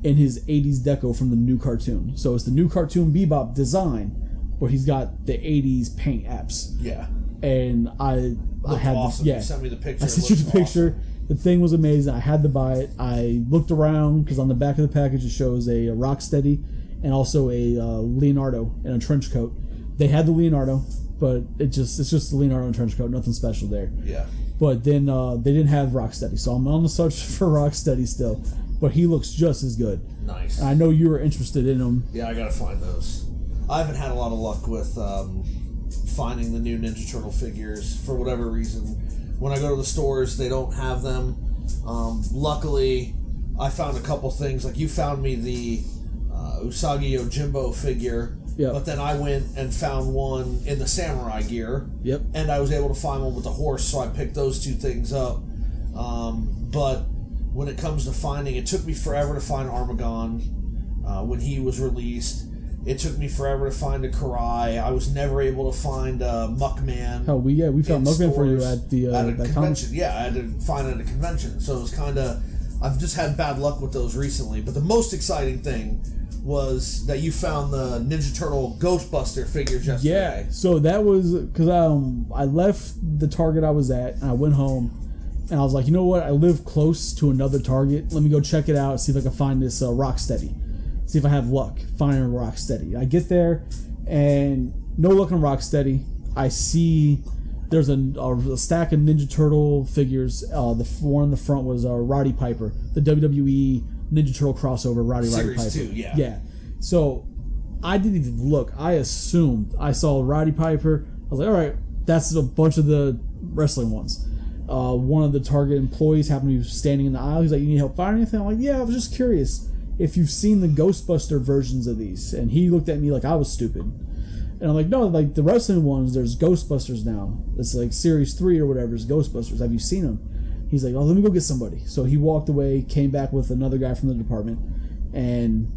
in his 80s deco from the new cartoon. So it's the new cartoon Bebop design, but he's got the 80s paint apps. Yeah. And I had awesome. You sent me the picture. I sent you the picture. The thing was amazing. I had to buy it. I looked around because on the back of the package it shows a Rocksteady and also a Leonardo in a trench coat. They had the Leonardo, but it's just the Leonardo in a trench coat. Nothing special there. Yeah. But then they didn't have Rocksteady, so I'm on the search for Rocksteady still. But he looks just as good. Nice. And I know you were interested in him. Yeah, I gotta find those. I haven't had a lot of luck with finding the new Ninja Turtle figures for whatever reason. When I go to the stores, they don't have them. Luckily, I found a couple things. Like you found me the Usagi Yojimbo figure Yep. But then I went and found one in the samurai gear. Yep. And I was able to find one with the horse, so I picked those two things up. But when it comes to finding, it took me forever to find Armagon when he was released. It took me forever to find a Karai. I was never able to find a Muckman. Hell, we found Muckman for you at the at a that convention. Yeah, I had to find it at a convention. So it was kind of... I've just had bad luck with those recently. But the most exciting thing was that you found the Ninja Turtle Ghostbuster figures yesterday. Yeah, so that was... Because I left the Target I was at, and I went home, and I was like, you know what? I live close to another Target. Let me go check it out, see if I can find this Rocksteady. See if I have luck finding a Rocksteady. I get there, and no luck on Rocksteady. I see there's a stack of Ninja Turtle figures. The one in the front was Roddy Piper, the WWE Ninja Turtle crossover. Roddy Series Piper. 2, yeah. Yeah. So I didn't even look. I assumed I saw Roddy Piper. I was like, all right, that's a bunch of the wrestling ones. One of the Target employees happened to be standing in the aisle. He's like, you need help finding anything? I'm like, yeah, I was just curious if you've seen the Ghostbuster versions of these. And he looked at me like I was stupid. And I'm like, no, like the wrestling ones, there's Ghostbusters now. It's like Series 3 or whatever is Ghostbusters. Have you seen them? He's like, oh, let me go get somebody. So he walked away, came back with another guy from the department. And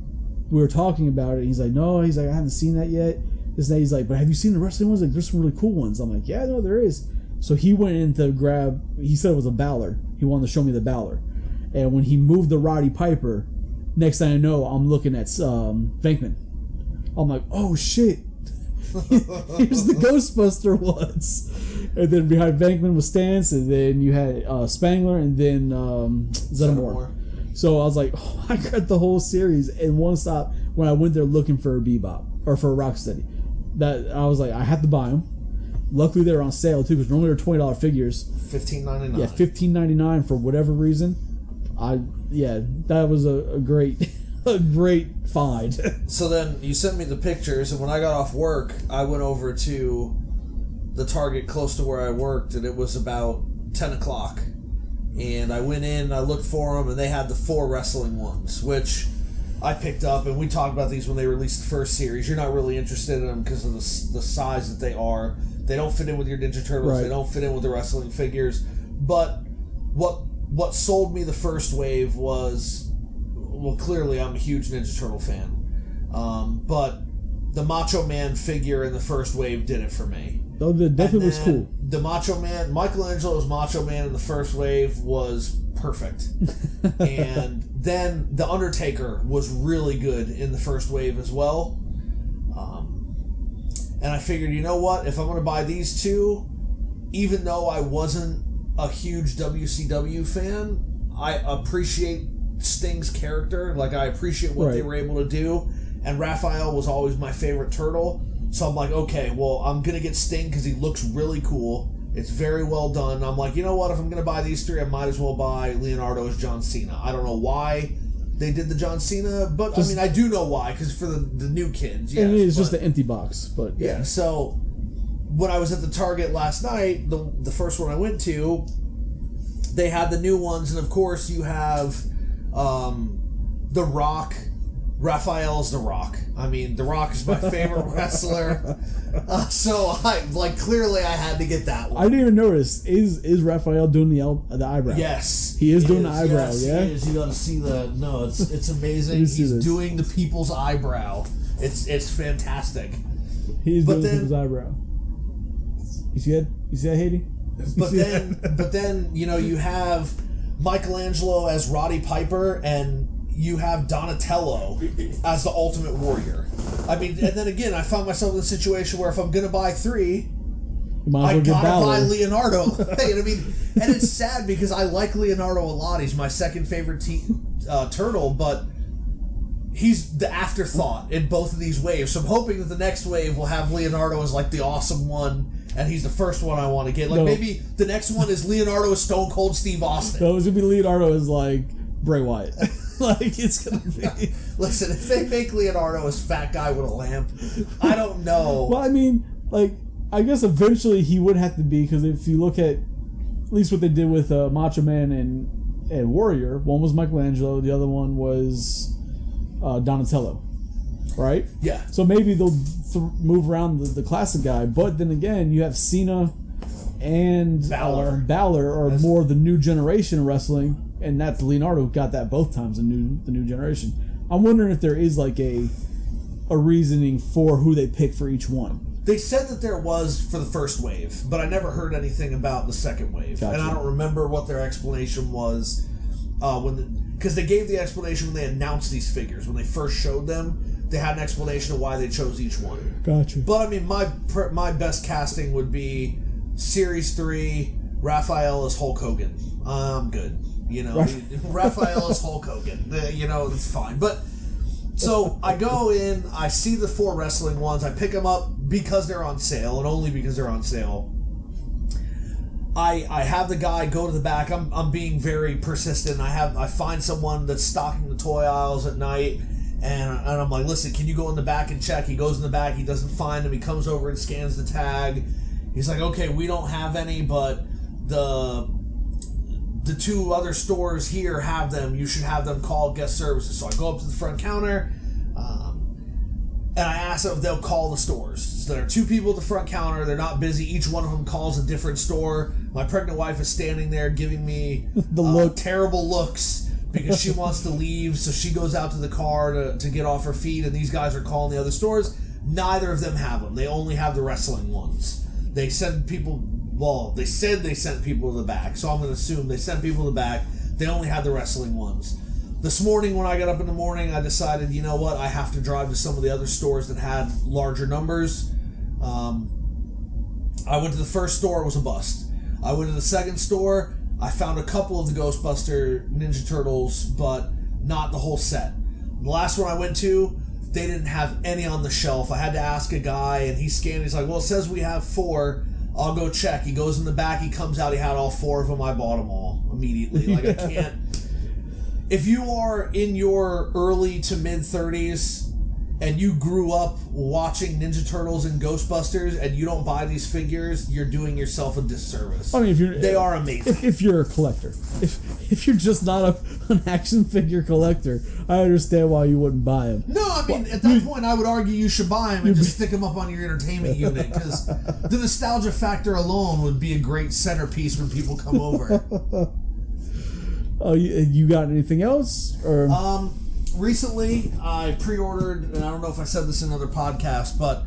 we were talking about it. He's like, no, I haven't seen that yet. He's like, but have you seen the wrestling ones? Like, there's some really cool ones. I'm like, yeah, no, there is. So he went in to grab, he said it was a Balor. He wanted to show me the Balor. And when he moved the Roddy Piper, next thing I know, I'm looking at Venkman. I'm like, oh shit. Here's the Ghostbuster ones. And then behind Venkman was Stance, and then you had Spangler, and then Zetamore. So I was like, oh, I got the whole series in one stop when I went there looking for a Bebop, or for a Rocksteady. That I was like, I have to buy them. Luckily, they were on sale too, because normally they're $20 figures. $15.99. Yeah, $15.99 for whatever reason. That was a great a great find. So then you sent me the pictures, and when I got off work, I went over to the Target close to where I worked, and it was about 10 o'clock. And I went in, I looked for them, and they had the 4 wrestling ones, which I picked up, and we talked about these when they released the first series. You're not really interested in them because of the size that they are. They don't fit in with your Ninja Turtles. Right. They don't fit in with the wrestling figures. But what sold me the first wave was, well, clearly I'm a huge Ninja Turtle fan. But the Macho Man figure in the first wave did it for me. Oh, that definitely was cool. The Macho Man, Michelangelo's Macho Man in the first wave was perfect. And then the Undertaker was really good in the first wave as well. And I figured, you know what? If I'm going to buy these two, even though I wasn't a huge WCW fan, I appreciate Sting's character. Like, I appreciate what they were able to do. And Raphael was always my favorite turtle. So I'm like, okay, well, I'm going to get Sting because he looks really cool. It's very well done. I'm like, you know what? If I'm going to buy these 3, I might as well buy Leonardo as John Cena. I don't know why they did the John Cena, but I mean, I do know why, because for the new kids. Yes, and it's just an empty box, but yeah. So when I was at the Target last night, the first one I went to, they had the new ones, and of course you have The Rock. Raphael's The Rock. I mean, The Rock is my favorite wrestler. So clearly I had to get that one. I didn't even notice. Is Raphael doing the eyebrow? Yes. He is doing the eyebrow, yes, yeah? He is. You gotta see it's amazing. He's doing the people's eyebrow. It's fantastic. He's doing the people's eyebrow. You see that? You see that, Haiti? But then, you have Michelangelo as Roddy Piper, and you have Donatello as the Ultimate Warrior. I mean, and then again, I found myself in a situation where if I'm going to buy 3, I gotta buy Leonardo. I mean, and it's sad because I like Leonardo a lot. He's my second favorite turtle, but he's the afterthought in both of these waves. So I'm hoping that the next wave will have Leonardo as like the awesome one, and he's the first one I want to get. Maybe the next one is Leonardo as Stone Cold Steve Austin. No, it's going to be Leonardo as like Bray Wyatt. It's gonna be. Listen, if they make Leonardo as fat guy with a lamp, I don't know. Well, I mean, I guess eventually he would have to be, because if you look at least what they did with Macho Man and Warrior, one was Michelangelo, the other one was Donatello. right? Yeah. So maybe they'll move around the classic guy, but then again, you have Cena and Balor are more the new generation of wrestling, and that's Leonardo got that both times, the new generation. I'm wondering if there is like a reasoning for who they pick for each one. They said that there was for the first wave, but I never heard anything about the second wave. Gotcha. And I don't remember what their explanation was because they gave the explanation when they announced these figures. When they first showed them, they had an explanation of why they chose each one. Gotcha. But I mean, my best casting would be Series 3, Raphael as Hulk Hogan. I'm good. You know, Raphael as Hulk Hogan. You know, it's fine. But so I go in, I see the 4 wrestling ones, I pick them up because they're on sale, and only because they're on sale. I have the guy go to the back. I'm being very persistent. I find someone that's stocking the toy aisles at night, and I'm like, listen, can you go in the back and check? He goes in the back, he doesn't find them, he comes over and scans the tag. He's like, okay, we don't have any, but the 2 other stores here have them. You should have them call guest services. So I go up to the front counter, and I ask them if they'll call the stores. So there are 2 people at the front counter. They're not busy. Each one of them calls a different store. My pregnant wife is standing there giving me terrible looks because she wants to leave. So she goes out to the car to get off her feet, and these guys are calling the other stores. Neither of them have them. They only have the wrestling ones. They send people... Well, they said they sent people to the back, so I'm going to assume they sent people to the back. They only had the wrestling ones. This morning, when I got up in the morning, I decided, you know what, I have to drive to some of the other stores that had larger numbers. I went to the first store, it was a bust. I went to the second store, I found a couple of the Ghostbuster Ninja Turtles, but not the whole set. The last one I went to, they didn't have any on the shelf. I had to ask a guy, and he scanned, he's like, well, it says we have 4. I'll go check. He goes in the back, he comes out, he had all 4 of them, I bought them all immediately. Like, I can't... If you are in your early to mid-30s and you grew up watching Ninja Turtles and Ghostbusters and you don't buy these figures, you're doing yourself a disservice. I mean, they are amazing. If you're a collector. If you're just not an action figure collector, I understand why you wouldn't buy them. No, I mean, at that point, I would argue you should buy them and just stick them up on your entertainment unit, because the nostalgia factor alone would be a great centerpiece when people come over. Oh, you got anything else? Or recently I pre-ordered, and I don't know if I said this in another podcast, but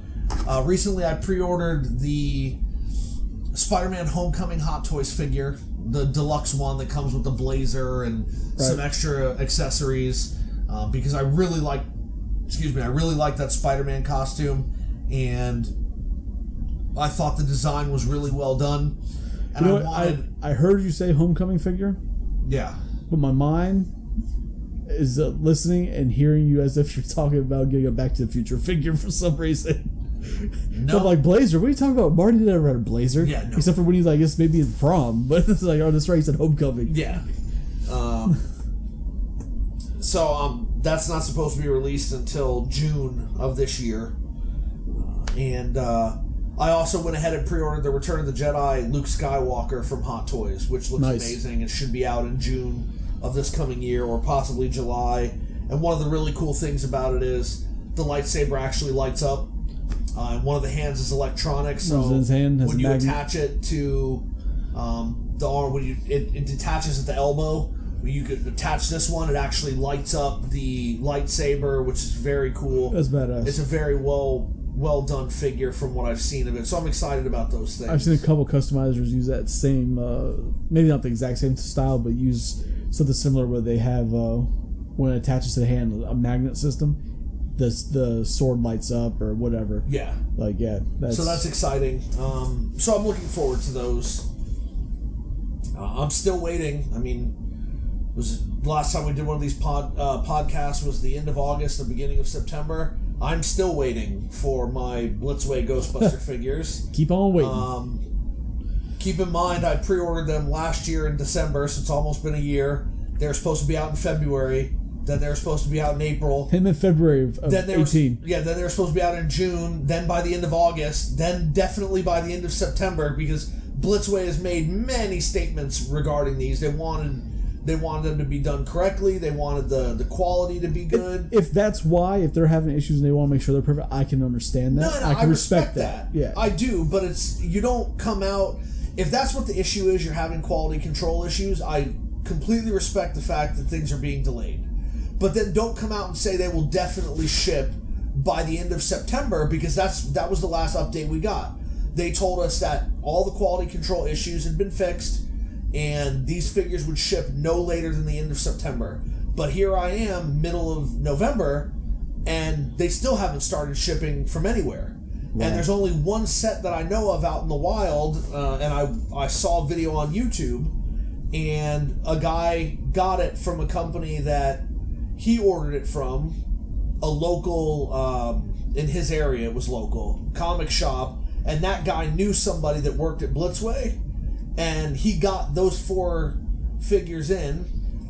recently I pre-ordered the Spider-Man Homecoming Hot Toys figure, the deluxe one that comes with the blazer and some extra accessories, because I really like that Spider-Man costume, and I thought the design was really well done. And I heard you say Homecoming figure. Yeah. But my mind is listening and hearing you as if you're talking about getting a Back to the Future figure for some reason. No. So I'm like, blazer? What are you talking about? Marty never had a blazer. Yeah, no. Except for when he's like, I guess maybe in prom. But it's like, oh, that's right, he said Homecoming. Yeah. So that's not supposed to be released until June of this year. And I also went ahead and pre-ordered the Return of the Jedi Luke Skywalker from Hot Toys, which looks amazing. It should be out in June of this coming year, or possibly July. And one of the really cool things about it is the lightsaber actually lights up. And one of the hands is electronic, so when you attach it to the arm, it detaches at the elbow. When you could attach this one, it actually lights up the lightsaber, which is very cool. That's badass. It's a very well done figure from what I've seen of it, so I'm excited about those things. I've seen a couple customizers use that same, maybe not the exact same style, but use something similar where they have, when it attaches to the hand, a magnet system. The sword lights up or whatever. Yeah. So that's exciting. So I'm looking forward to those. I'm still waiting. I mean, the last time we did one of these podcasts was the end of August, the beginning of September. I'm still waiting for my Blitzway Ghostbuster figures. Keep on waiting. Keep in mind, I pre-ordered them last year in December, so it's almost been a year. They're supposed to be out in February. Then they were supposed to be out in April. Him in February of 18. Then they were supposed to be out in June. Then by the end of August. Then definitely by the end of September, because Blitzway has made many statements regarding these. They wanted They wanted them to be done correctly. They wanted the quality to be good. If that's why, if they're having issues and they want to make sure they're perfect, I can understand that. No, I can respect that. Yeah, I do, but you don't come out... If that's what the issue is, you're having quality control issues, I completely respect the fact that things are being delayed. But then don't come out and say they will definitely ship by the end of September, because that was the last update we got. They told us that all the quality control issues had been fixed, and these figures would ship no later than the end of September. But here I am, middle of November, and they still haven't started shipping from anywhere. Right. And there's only one set that I know of out in the wild, and I saw a video on YouTube, and a guy got it from a company that he ordered it from, a local, in his area it was local, comic shop, and that guy knew somebody that worked at Blitzway, and he got those 4 figures in.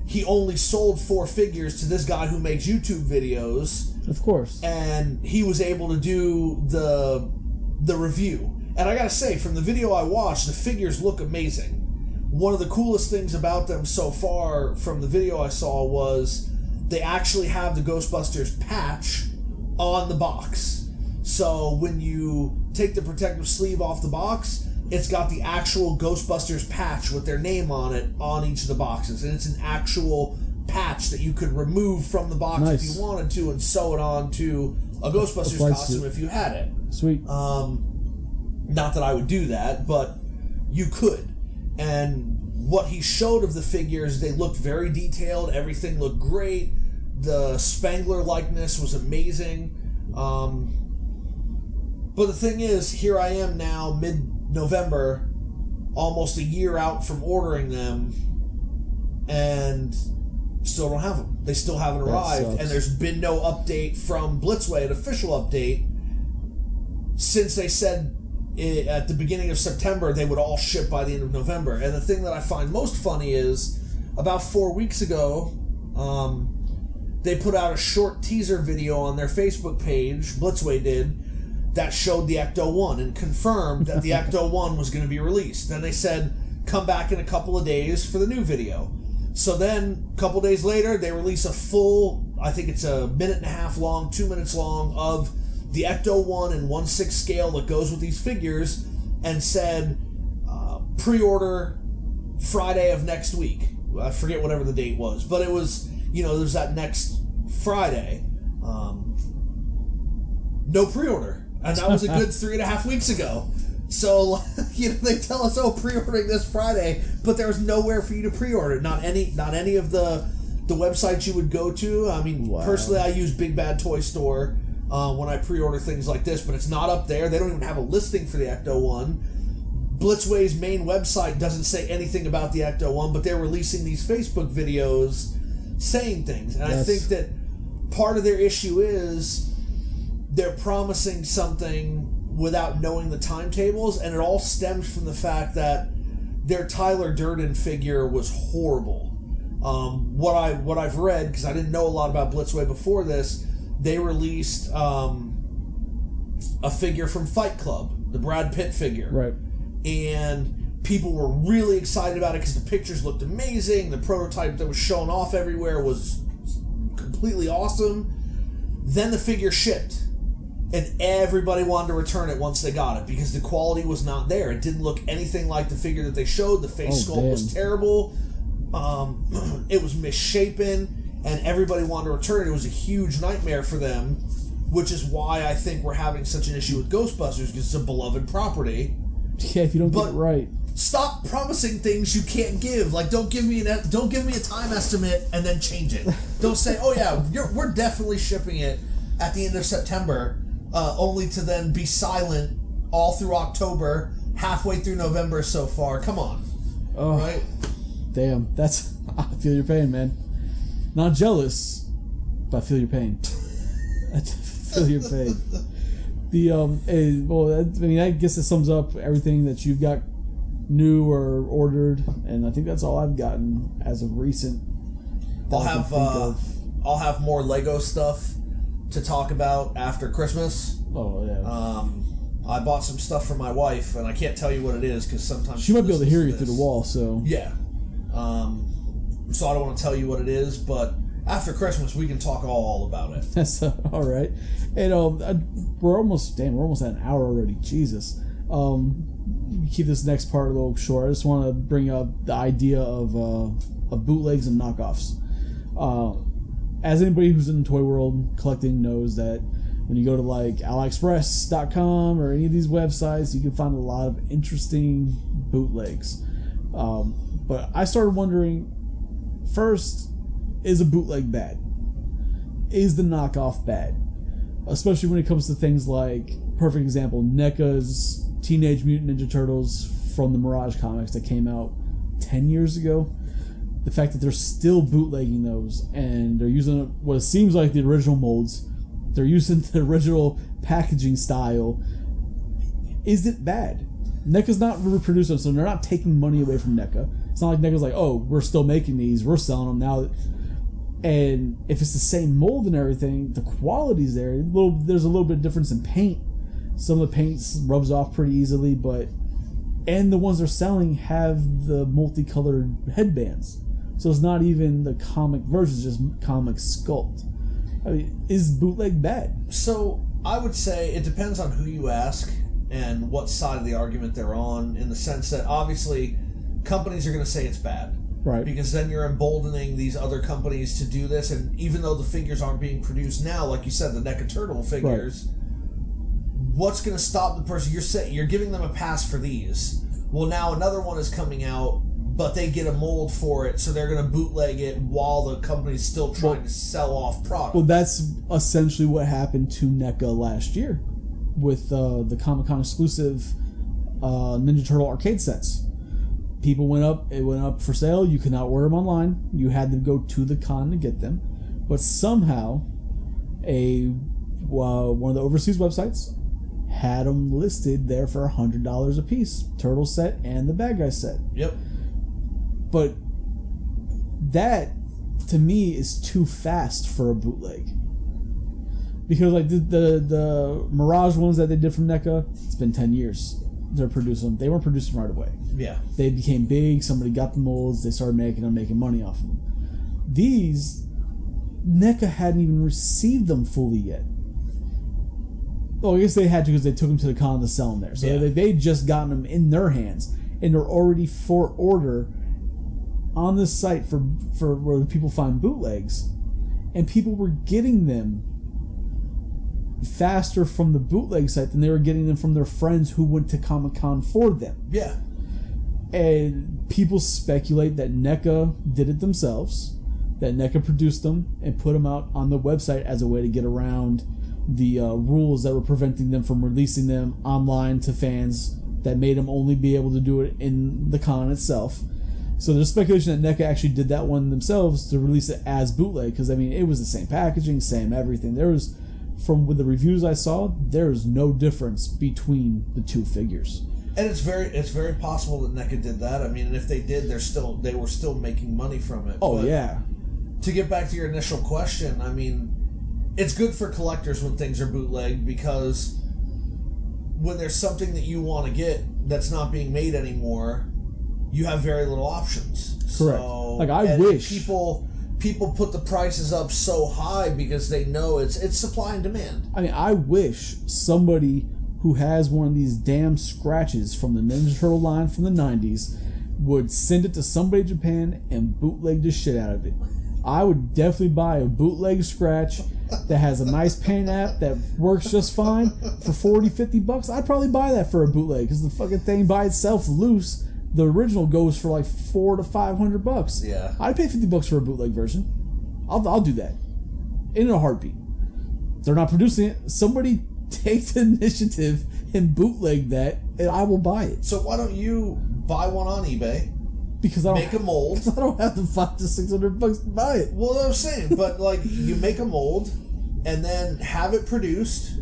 He only sold 4 figures to this guy who makes YouTube videos. Of course. And he was able to do the review. And I gotta say, from the video I watched, the figures look amazing. One of the coolest things about them so far from the video I saw was they actually have the Ghostbusters patch on the box. So when you take the protective sleeve off the box, it's got the actual Ghostbusters patch with their name on it on each of the boxes. And it's an actual patch that you could remove from the box if you wanted to and sew it on to a Ghostbusters costume if you had it. Sweet. Not that I would do that, but you could. And what he showed of the figures, they looked very detailed. Everything looked great. The Spangler likeness was amazing. But the thing is, here I am now, mid-November, almost a year out from ordering them, and still don't have them. They still haven't arrived, and there's been no update from Blitzway, an official update, since they said at the beginning of September they would all ship by the end of November. And the thing that I find most funny is, about 4 weeks ago, they put out a short teaser video on their Facebook page, Blitzway did, that showed the Ecto-1 and confirmed that the Ecto-1 was going to be released. Then they said, come back in a couple of days for the new video. So then, a couple days later, they release a full, I think it's a 1.5 minutes long, 2 minutes long, of the Ecto-1 in 1/6 scale that goes with these figures, and said, pre-order Friday of next week. I forget whatever the date was, but it was, there's that next Friday. No pre-order. And that was a good 3.5 weeks ago. So, they tell us, pre-ordering this Friday, but there's nowhere for you to pre-order. Not any of the websites you would go to. I mean, Personally, I use Big Bad Toy Store when I pre-order things like this, but it's not up there. They don't even have a listing for the Ecto-1. Blitzway's main website doesn't say anything about the Ecto-1, but they're releasing these Facebook videos saying things. And I think that part of their issue is they're promising something without knowing the timetables, and it all stems from the fact that their Tyler Durden figure was horrible. What I've read, because I didn't know a lot about Blitzway before this, they released a figure from Fight Club, the Brad Pitt figure. Right. And people were really excited about it because the pictures looked amazing. The prototype that was shown off everywhere was completely awesome. Then the figure shipped, and everybody wanted to return it once they got it because the quality was not there. It didn't look anything like the figure that they showed. The face sculpt was terrible. It was misshapen, and everybody wanted to return it. It was a huge nightmare for them, which is why I think we're having such an issue with Ghostbusters, because it's a beloved property. Yeah, if you don't get it right. Stop promising things you can't give. Like, don't give me a time estimate and then change it. Don't say, oh yeah, we're definitely shipping it at the end of September, only to then be silent all through October, halfway through November so far. Come on. Oh, right? Damn, I feel your pain, man. Not jealous, but I feel your pain. I feel your pain. I guess it sums up everything that you've got new or ordered, and I think that's all I've gotten as of recent. I'll have more Lego stuff to talk about after Christmas. Oh yeah. I bought some stuff for my wife, and I can't tell you what it is because sometimes she might be able to hear you through the wall. So yeah. so I don't want to tell you what it is, but after Christmas we can talk all about it. That's all right. And we're almost at an hour already. Jesus. Keep this next part a little short. I just want to bring up the idea of bootlegs and knockoffs. As anybody who's in the toy world collecting knows that when you go to like AliExpress.com or any of these websites, you can find a lot of interesting bootlegs. But I started wondering, first, is a bootleg bad? Is the knockoff bad? Especially when it comes to things like, perfect example, NECA's Teenage Mutant Ninja Turtles from the Mirage comics that came out 10 years ago. The fact that they're still bootlegging those and they're using what seems like the original molds, they're using the original packaging style. Is it bad? NECA's not reproducing them, so they're not taking money away from NECA. It's not like NECA's like, oh, we're still making these, we're selling them now. And if it's the same mold and everything, the quality's there. There's a little bit of difference in paint. Some of the paint rubs off pretty easily, and the ones they're selling have the multicolored headbands. So it's not even the comic version, it's just comic sculpt. I mean, is bootleg bad? So I would say it depends on who you ask and what side of the argument they're on, in the sense that obviously companies are going to say it's bad. Right. Because then you're emboldening these other companies to do this, and even though the figures aren't being produced now, like you said, the NECA Turtle figures, right, what's going to stop the person? You're giving them a pass for these. Well, now another one is coming out, but they get a mold for it, so they're going to bootleg it while the company's still trying to sell off product. Well, that's essentially what happened to NECA last year with the Comic-Con exclusive Ninja Turtle arcade sets. It went up for sale. You could not order them online. You had to go to the con to get them. But somehow, one of the overseas websites had them listed there for $100 a piece. Turtle set and the bad guy set. Yep. But that, to me, is too fast for a bootleg. Because like the Mirage ones that they did from NECA, it's been 10 years. They're producing them. They weren't producing right away. Yeah. They became big. Somebody got the molds. They started making them, making money off of them. These, NECA hadn't even received them fully yet. Well, I guess they had to because they took them to the con to sell them there. So yeah, they'd just gotten them in their hands, and they're already for order on this site for where people find bootlegs, and people were getting them faster from the bootleg site than they were getting them from their friends who went to Comic-Con for them. Yeah. And people speculate that NECA did it themselves, that NECA produced them and put them out on the website as a way to get around the rules that were preventing them from releasing them online to fans, that made them only be able to do it in the con itself. So there's speculation that NECA actually did that one themselves to release it as bootleg, because I mean it was the same packaging, same everything. There was, from with the reviews I saw, there's no difference between the two figures. And it's very possible that NECA did that. I mean, and if they did, they were still making money from it. Oh, but yeah. To get back to your initial question, I mean, it's good for collectors when things are bootlegged, because when there's something that you want to get that's not being made anymore, you have very little options. Correct. So, like I wish people put the prices up so high because they know it's supply and demand. I mean, I wish somebody who has one of these damn scratches from the Ninja Turtle line from the 90s would send it to somebody in Japan and bootleg the shit out of it. I would definitely buy a bootleg scratch that has a nice paint app that works just fine for $40-$50. I'd probably buy that for a bootleg, because the fucking thing by itself loose, the original goes for like $400 to $500. Yeah, I'd pay $50 for a bootleg version. I'll do that in a heartbeat. They're not producing it. Somebody take the initiative and bootleg that, and I will buy it. So why don't you buy one on eBay? Because I don't make a mold. I don't have the $500 to $600 to buy it. Well, I was saying, but like you make a mold and then have it produced,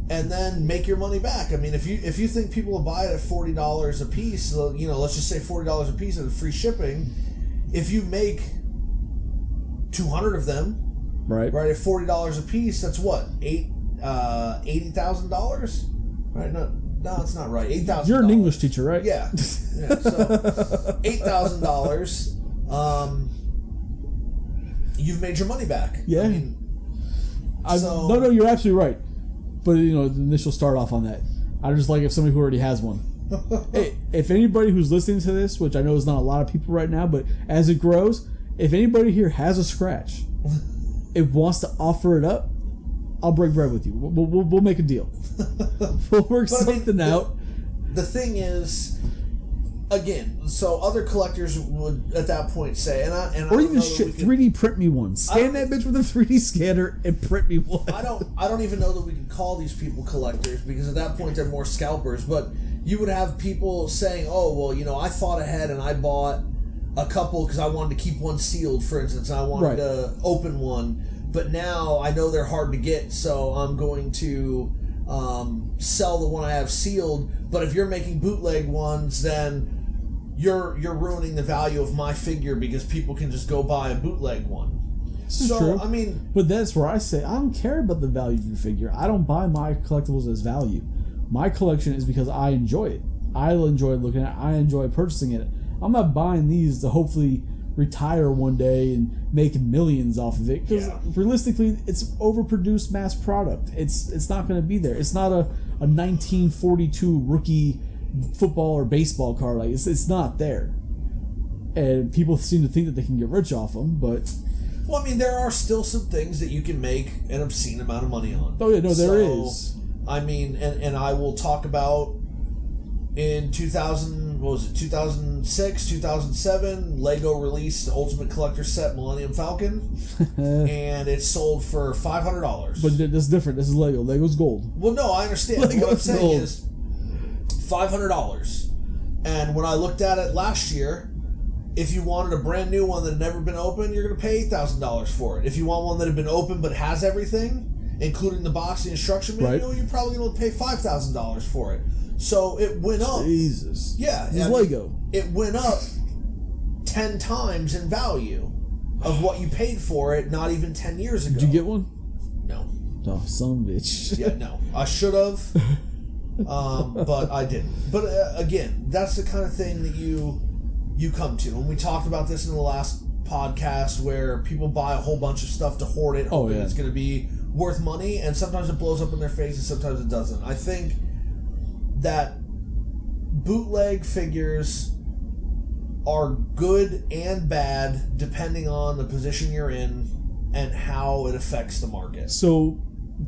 and then make your money back. I mean, if you think people will buy it at $40 a piece, you know, let's just say $40 a piece and free shipping. If you make 200 of them, right, at $40 a piece, that's what, $80,000, right? No, it's not right. $8,000. You're an English teacher, right? Yeah. So $8,000. you've made your money back. Yeah. I mean, no, you're absolutely right. But the initial start off on that, I just like if somebody who already has one. Hey, if anybody who's listening to this, which I know is not a lot of people right now, but as it grows, if anybody here has a scratch, it wants to offer it up, I'll break bread with you. We'll make a deal. We'll work something out. The thing is, again, so other collectors would at that point say, or even 3D print me one. Scan that bitch with a 3D scanner and print me one. I don't even know that we can call these people collectors, because at that point they're more scalpers. But you would have people saying, "Oh, well, I thought ahead and I bought a couple because I wanted to keep one sealed, for instance, and I wanted to open one. But now I know they're hard to get, so I'm going to sell the one I have sealed. But if you're making bootleg ones, then you're ruining the value of my figure because people can just go buy a bootleg one." So true. I mean, but that's where I say I don't care about the value of your figure. I don't buy my collectibles as value. My collection is because I enjoy it. I enjoy looking at it. I enjoy purchasing it. I'm not buying these to hopefully retire one day and make millions off of it, because realistically it's overproduced mass product. It's not going to be there. It's not a 1942 rookie football or baseball card. Like it's not there, and people seem to think that they can get rich off them. But well, I mean, there are still some things that you can make an obscene amount of money on. Oh yeah, no, there is. I mean, and I will talk about in 2006, 2007, Lego released the Ultimate Collector Set Millennium Falcon, and it sold for $500. But this is different. This is Lego. Lego's gold. Well, no, I understand. What I'm saying is $500. And when I looked at it last year, if you wanted a brand new one that had never been opened, you're going to pay $8,000 for it. If you want one that had been opened but has everything, including the box and instruction manual, you're probably going to pay $5,000 for it. So it went up. Jesus. Yeah. It's Lego. It went up 10 times in value of what you paid for it not even 10 years ago. Did you get one? No. Oh, son of a bitch. Yeah, no. I should have, but I didn't. But again, that's the kind of thing that you come to. And we talked about this in the last podcast, where people buy a whole bunch of stuff to hoard it, hoping it's going to be worth money, and sometimes it blows up in their face and sometimes it doesn't. I think that bootleg figures are good and bad depending on the position you're in and how it affects the market. So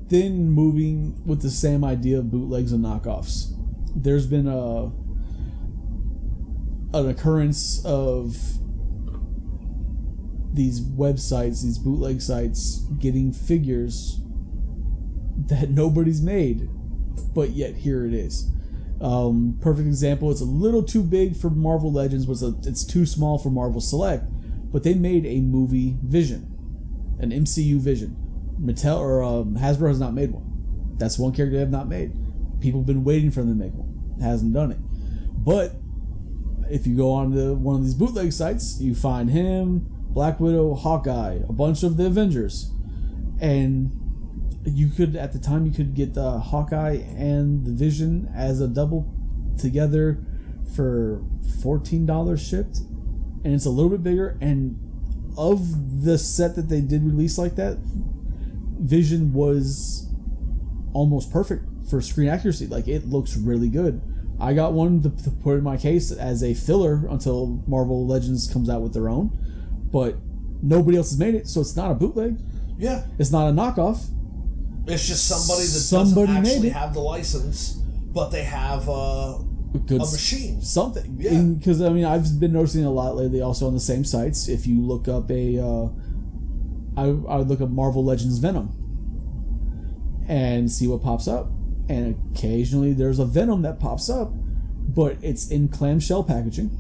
then, moving with the same idea of bootlegs and knockoffs, there's been an occurrence of these websites, these bootleg sites, getting figures that nobody's made, but yet here it is. Perfect example, it's a little too big for Marvel Legends, but it's too small for Marvel Select, but they made a movie Vision, an MCU Vision. Mattel or Hasbro has not made one. That's one character they have not made. People have been waiting for them to make one. Hasn't done it. But if you go on to one of these bootleg sites, you find him, Black Widow, Hawkeye, a bunch of the Avengers, and you could, at the time, you could get the Hawkeye and the Vision as a double together for $14 shipped, and it's a little bit bigger. And of the set that they did release like that, Vision was almost perfect for screen accuracy. Like, it looks really good. I got one to put in my case as a filler until Marvel Legends comes out with their own, but nobody else has made it, so it's not a bootleg. Yeah. It's not a knockoff. It's just somebody that doesn't actually have the license, but they have a machine. Something. Yeah. Because, I mean, I've been noticing a lot lately also on the same sites. If you look up I would look up Marvel Legends Venom and see what pops up. And occasionally there's a Venom that pops up, but it's in clamshell packaging.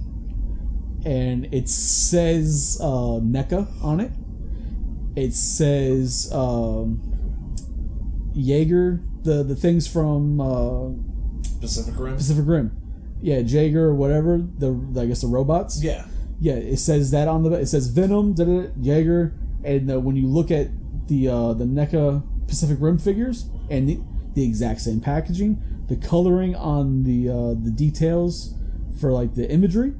And it says NECA on it. It says Jaeger, the things from Pacific Rim. Yeah, Jaeger or whatever. I guess the robots. Yeah. Yeah, it says that on it says Venom, Jaeger, and when you look at the NECA Pacific Rim figures and the exact same packaging, the coloring on the details for like the imagery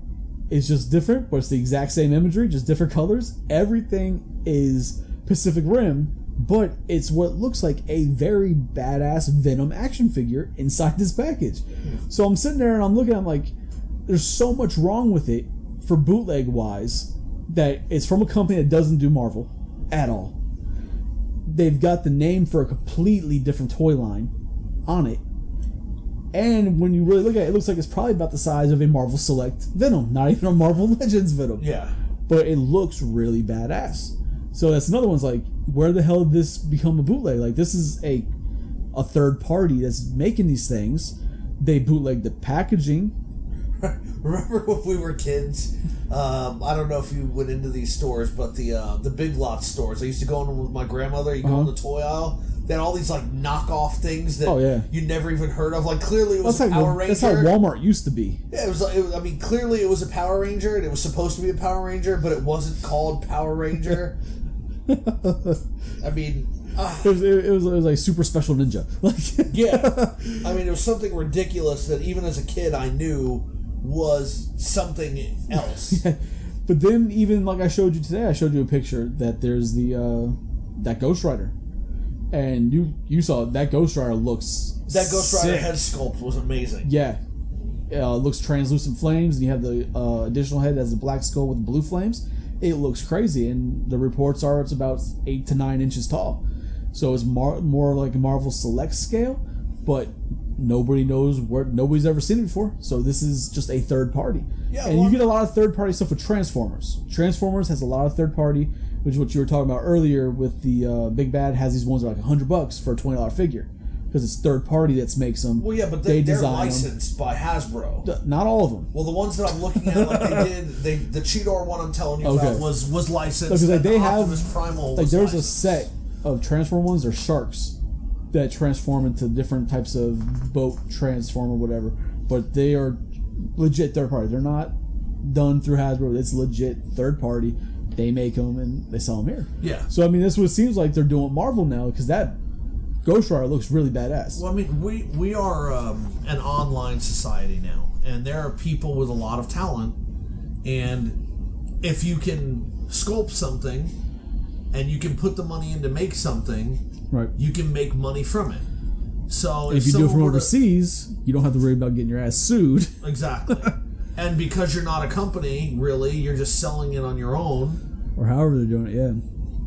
It's just different, but it's the exact same imagery, just different colors. Everything is Pacific Rim, but it's what looks like a very badass Venom action figure inside this package. So I'm sitting there and I'm looking, I'm like, there's so much wrong with it for bootleg wise that it's from a company that doesn't do Marvel at all. They've got the name for a completely different toy line on it. And when you really look at it, it looks like it's probably about the size of a Marvel Select Venom, not even a Marvel Legends Venom. Yeah. But it looks really badass. So that's another one's like, where the hell did this become a bootleg? Like, this is a third party that's making these things. They bootleg the packaging. Remember when we were kids? I don't know if you went into these stores, but the Big Lots stores. I used to go in them with my grandmother. You go in the toy aisle. They had all these like knockoff things that you never even heard of. Like clearly it was a Power Ranger. That's how Walmart used to be. Yeah, it was. I mean, clearly it was a Power Ranger, and it was supposed to be a Power Ranger, but it wasn't called Power Ranger. I mean, it was like super special ninja. Like yeah, I mean, it was something ridiculous that even as a kid I knew was something else. Yeah. But then even like I showed you today, I showed you a picture that there's the that Ghost Rider, and you saw that Ghost Rider looks that Ghost Rider sick. head sculpt was amazing. Yeah, it looks translucent flames, and you have the additional head that has the black skull with blue flames. It looks crazy, and the reports are it's about 8 to 9 inches tall. So it's more like a Marvel Select scale, but nobody knows where, nobody's ever seen it before. So this is just a third party. Yeah, and you get a lot of third party stuff with Transformers. Transformers has a lot of third party, which is what you were talking about earlier with the Big Bad has these ones that are like $100 for a $20 figure. Because it's third party that makes them. Well, yeah, but they're licensed by Hasbro. Not all of them. Well, the ones that I'm looking at, like the Cheetor one I'm telling you about was licensed. Because like they have Optimus Primal like there's licensed. a set of Transform ones. They're sharks that transform into different types of boat transform or whatever. But they are legit third party. They're not done through Hasbro. It's legit third party. They make them and they sell them here. Yeah. So I mean, that's what it seems like they're doing with Marvel now, because that Ghost Rider looks really badass. Well, I mean, we are an online society now, and there are people with a lot of talent, and if you can sculpt something, and you can put the money in to make something, right, you can make money from it. So if you do it from overseas, you don't have to worry about getting your ass sued. Exactly. And because you're not a company, really, you're just selling it on your own. Or however they're doing it, yeah.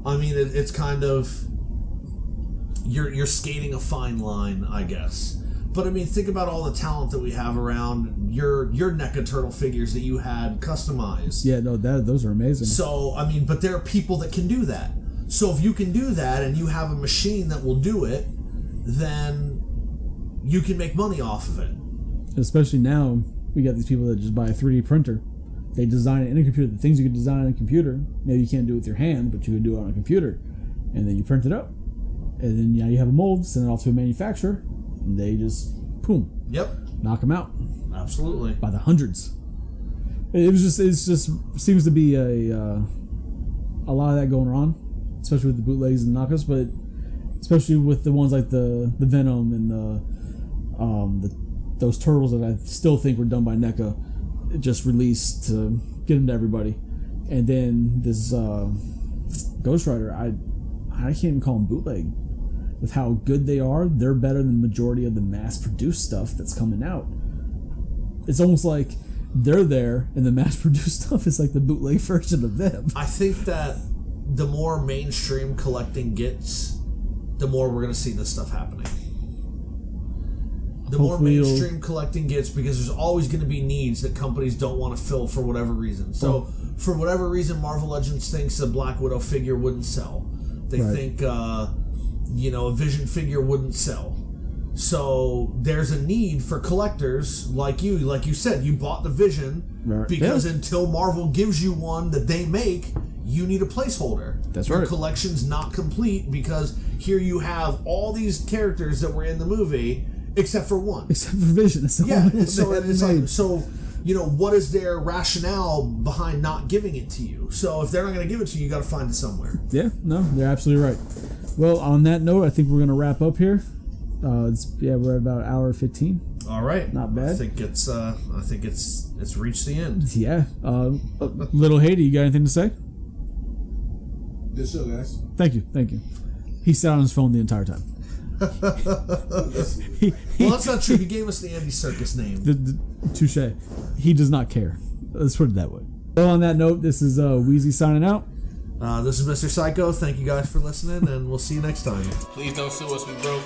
I mean, it's kind of... You're skating a fine line, I guess. But I mean, think about all the talent that we have around your NECA Turtle figures that you had customized. Yeah, no, those are amazing. So, I mean, but there are people that can do that. So if you can do that and you have a machine that will do it, then you can make money off of it. Especially now, we got these people that just buy a 3D printer. They design it in a computer. The things you could design on a computer, maybe you can't do it with your hand, but you could do it on a computer. And then you print it up. And then you have a mold, send it off to a manufacturer, and they just, boom. Yep. Knock them out. Absolutely. By the hundreds. It's just seems to be a lot of that going on, especially with the bootlegs and knockoffs, but especially with the ones like the Venom and those turtles that I still think were done by NECA, just released to get them to everybody. And then this Ghost Rider, I can't even call them bootleg. With how good they are, they're better than the majority of the mass-produced stuff that's coming out. It's almost like they're there, and the mass-produced stuff is like the bootleg version of them. I think that the more mainstream collecting gets, the more we're going to see this stuff happening. The more mainstream collecting gets, because there's always going to be needs that companies don't want to fill for whatever reason. So, for whatever reason, Marvel Legends thinks a Black Widow figure wouldn't sell. They think, a Vision figure wouldn't sell. So there's a need for collectors like you. Like you said, you bought the Vision because until Marvel gives you one that they make, you need a placeholder. That's Your right. collection's not complete because here you have all these characters that were in the movie except for one. Except for Vision. So what is their rationale behind not giving it to you? So if they're not going to give it to you, you got to find it somewhere. Yeah, no, they're absolutely right. Well, on that note, I think we're going to wrap up here. We're at about an hour 15. All right, not bad. I think it's reached the end. Yeah. Little Haiti, you got anything to say? Good show, guys. Thank you. He sat on his phone the entire time. Well, that's not true. He gave us the Andy Serkis name. Touche. He does not care. Let's put it that way. Well, on that note, this is Weizie signing out. This is Mr. Psycho. Thank you guys for listening, and we'll see you next time. Please don't sue us, we broke.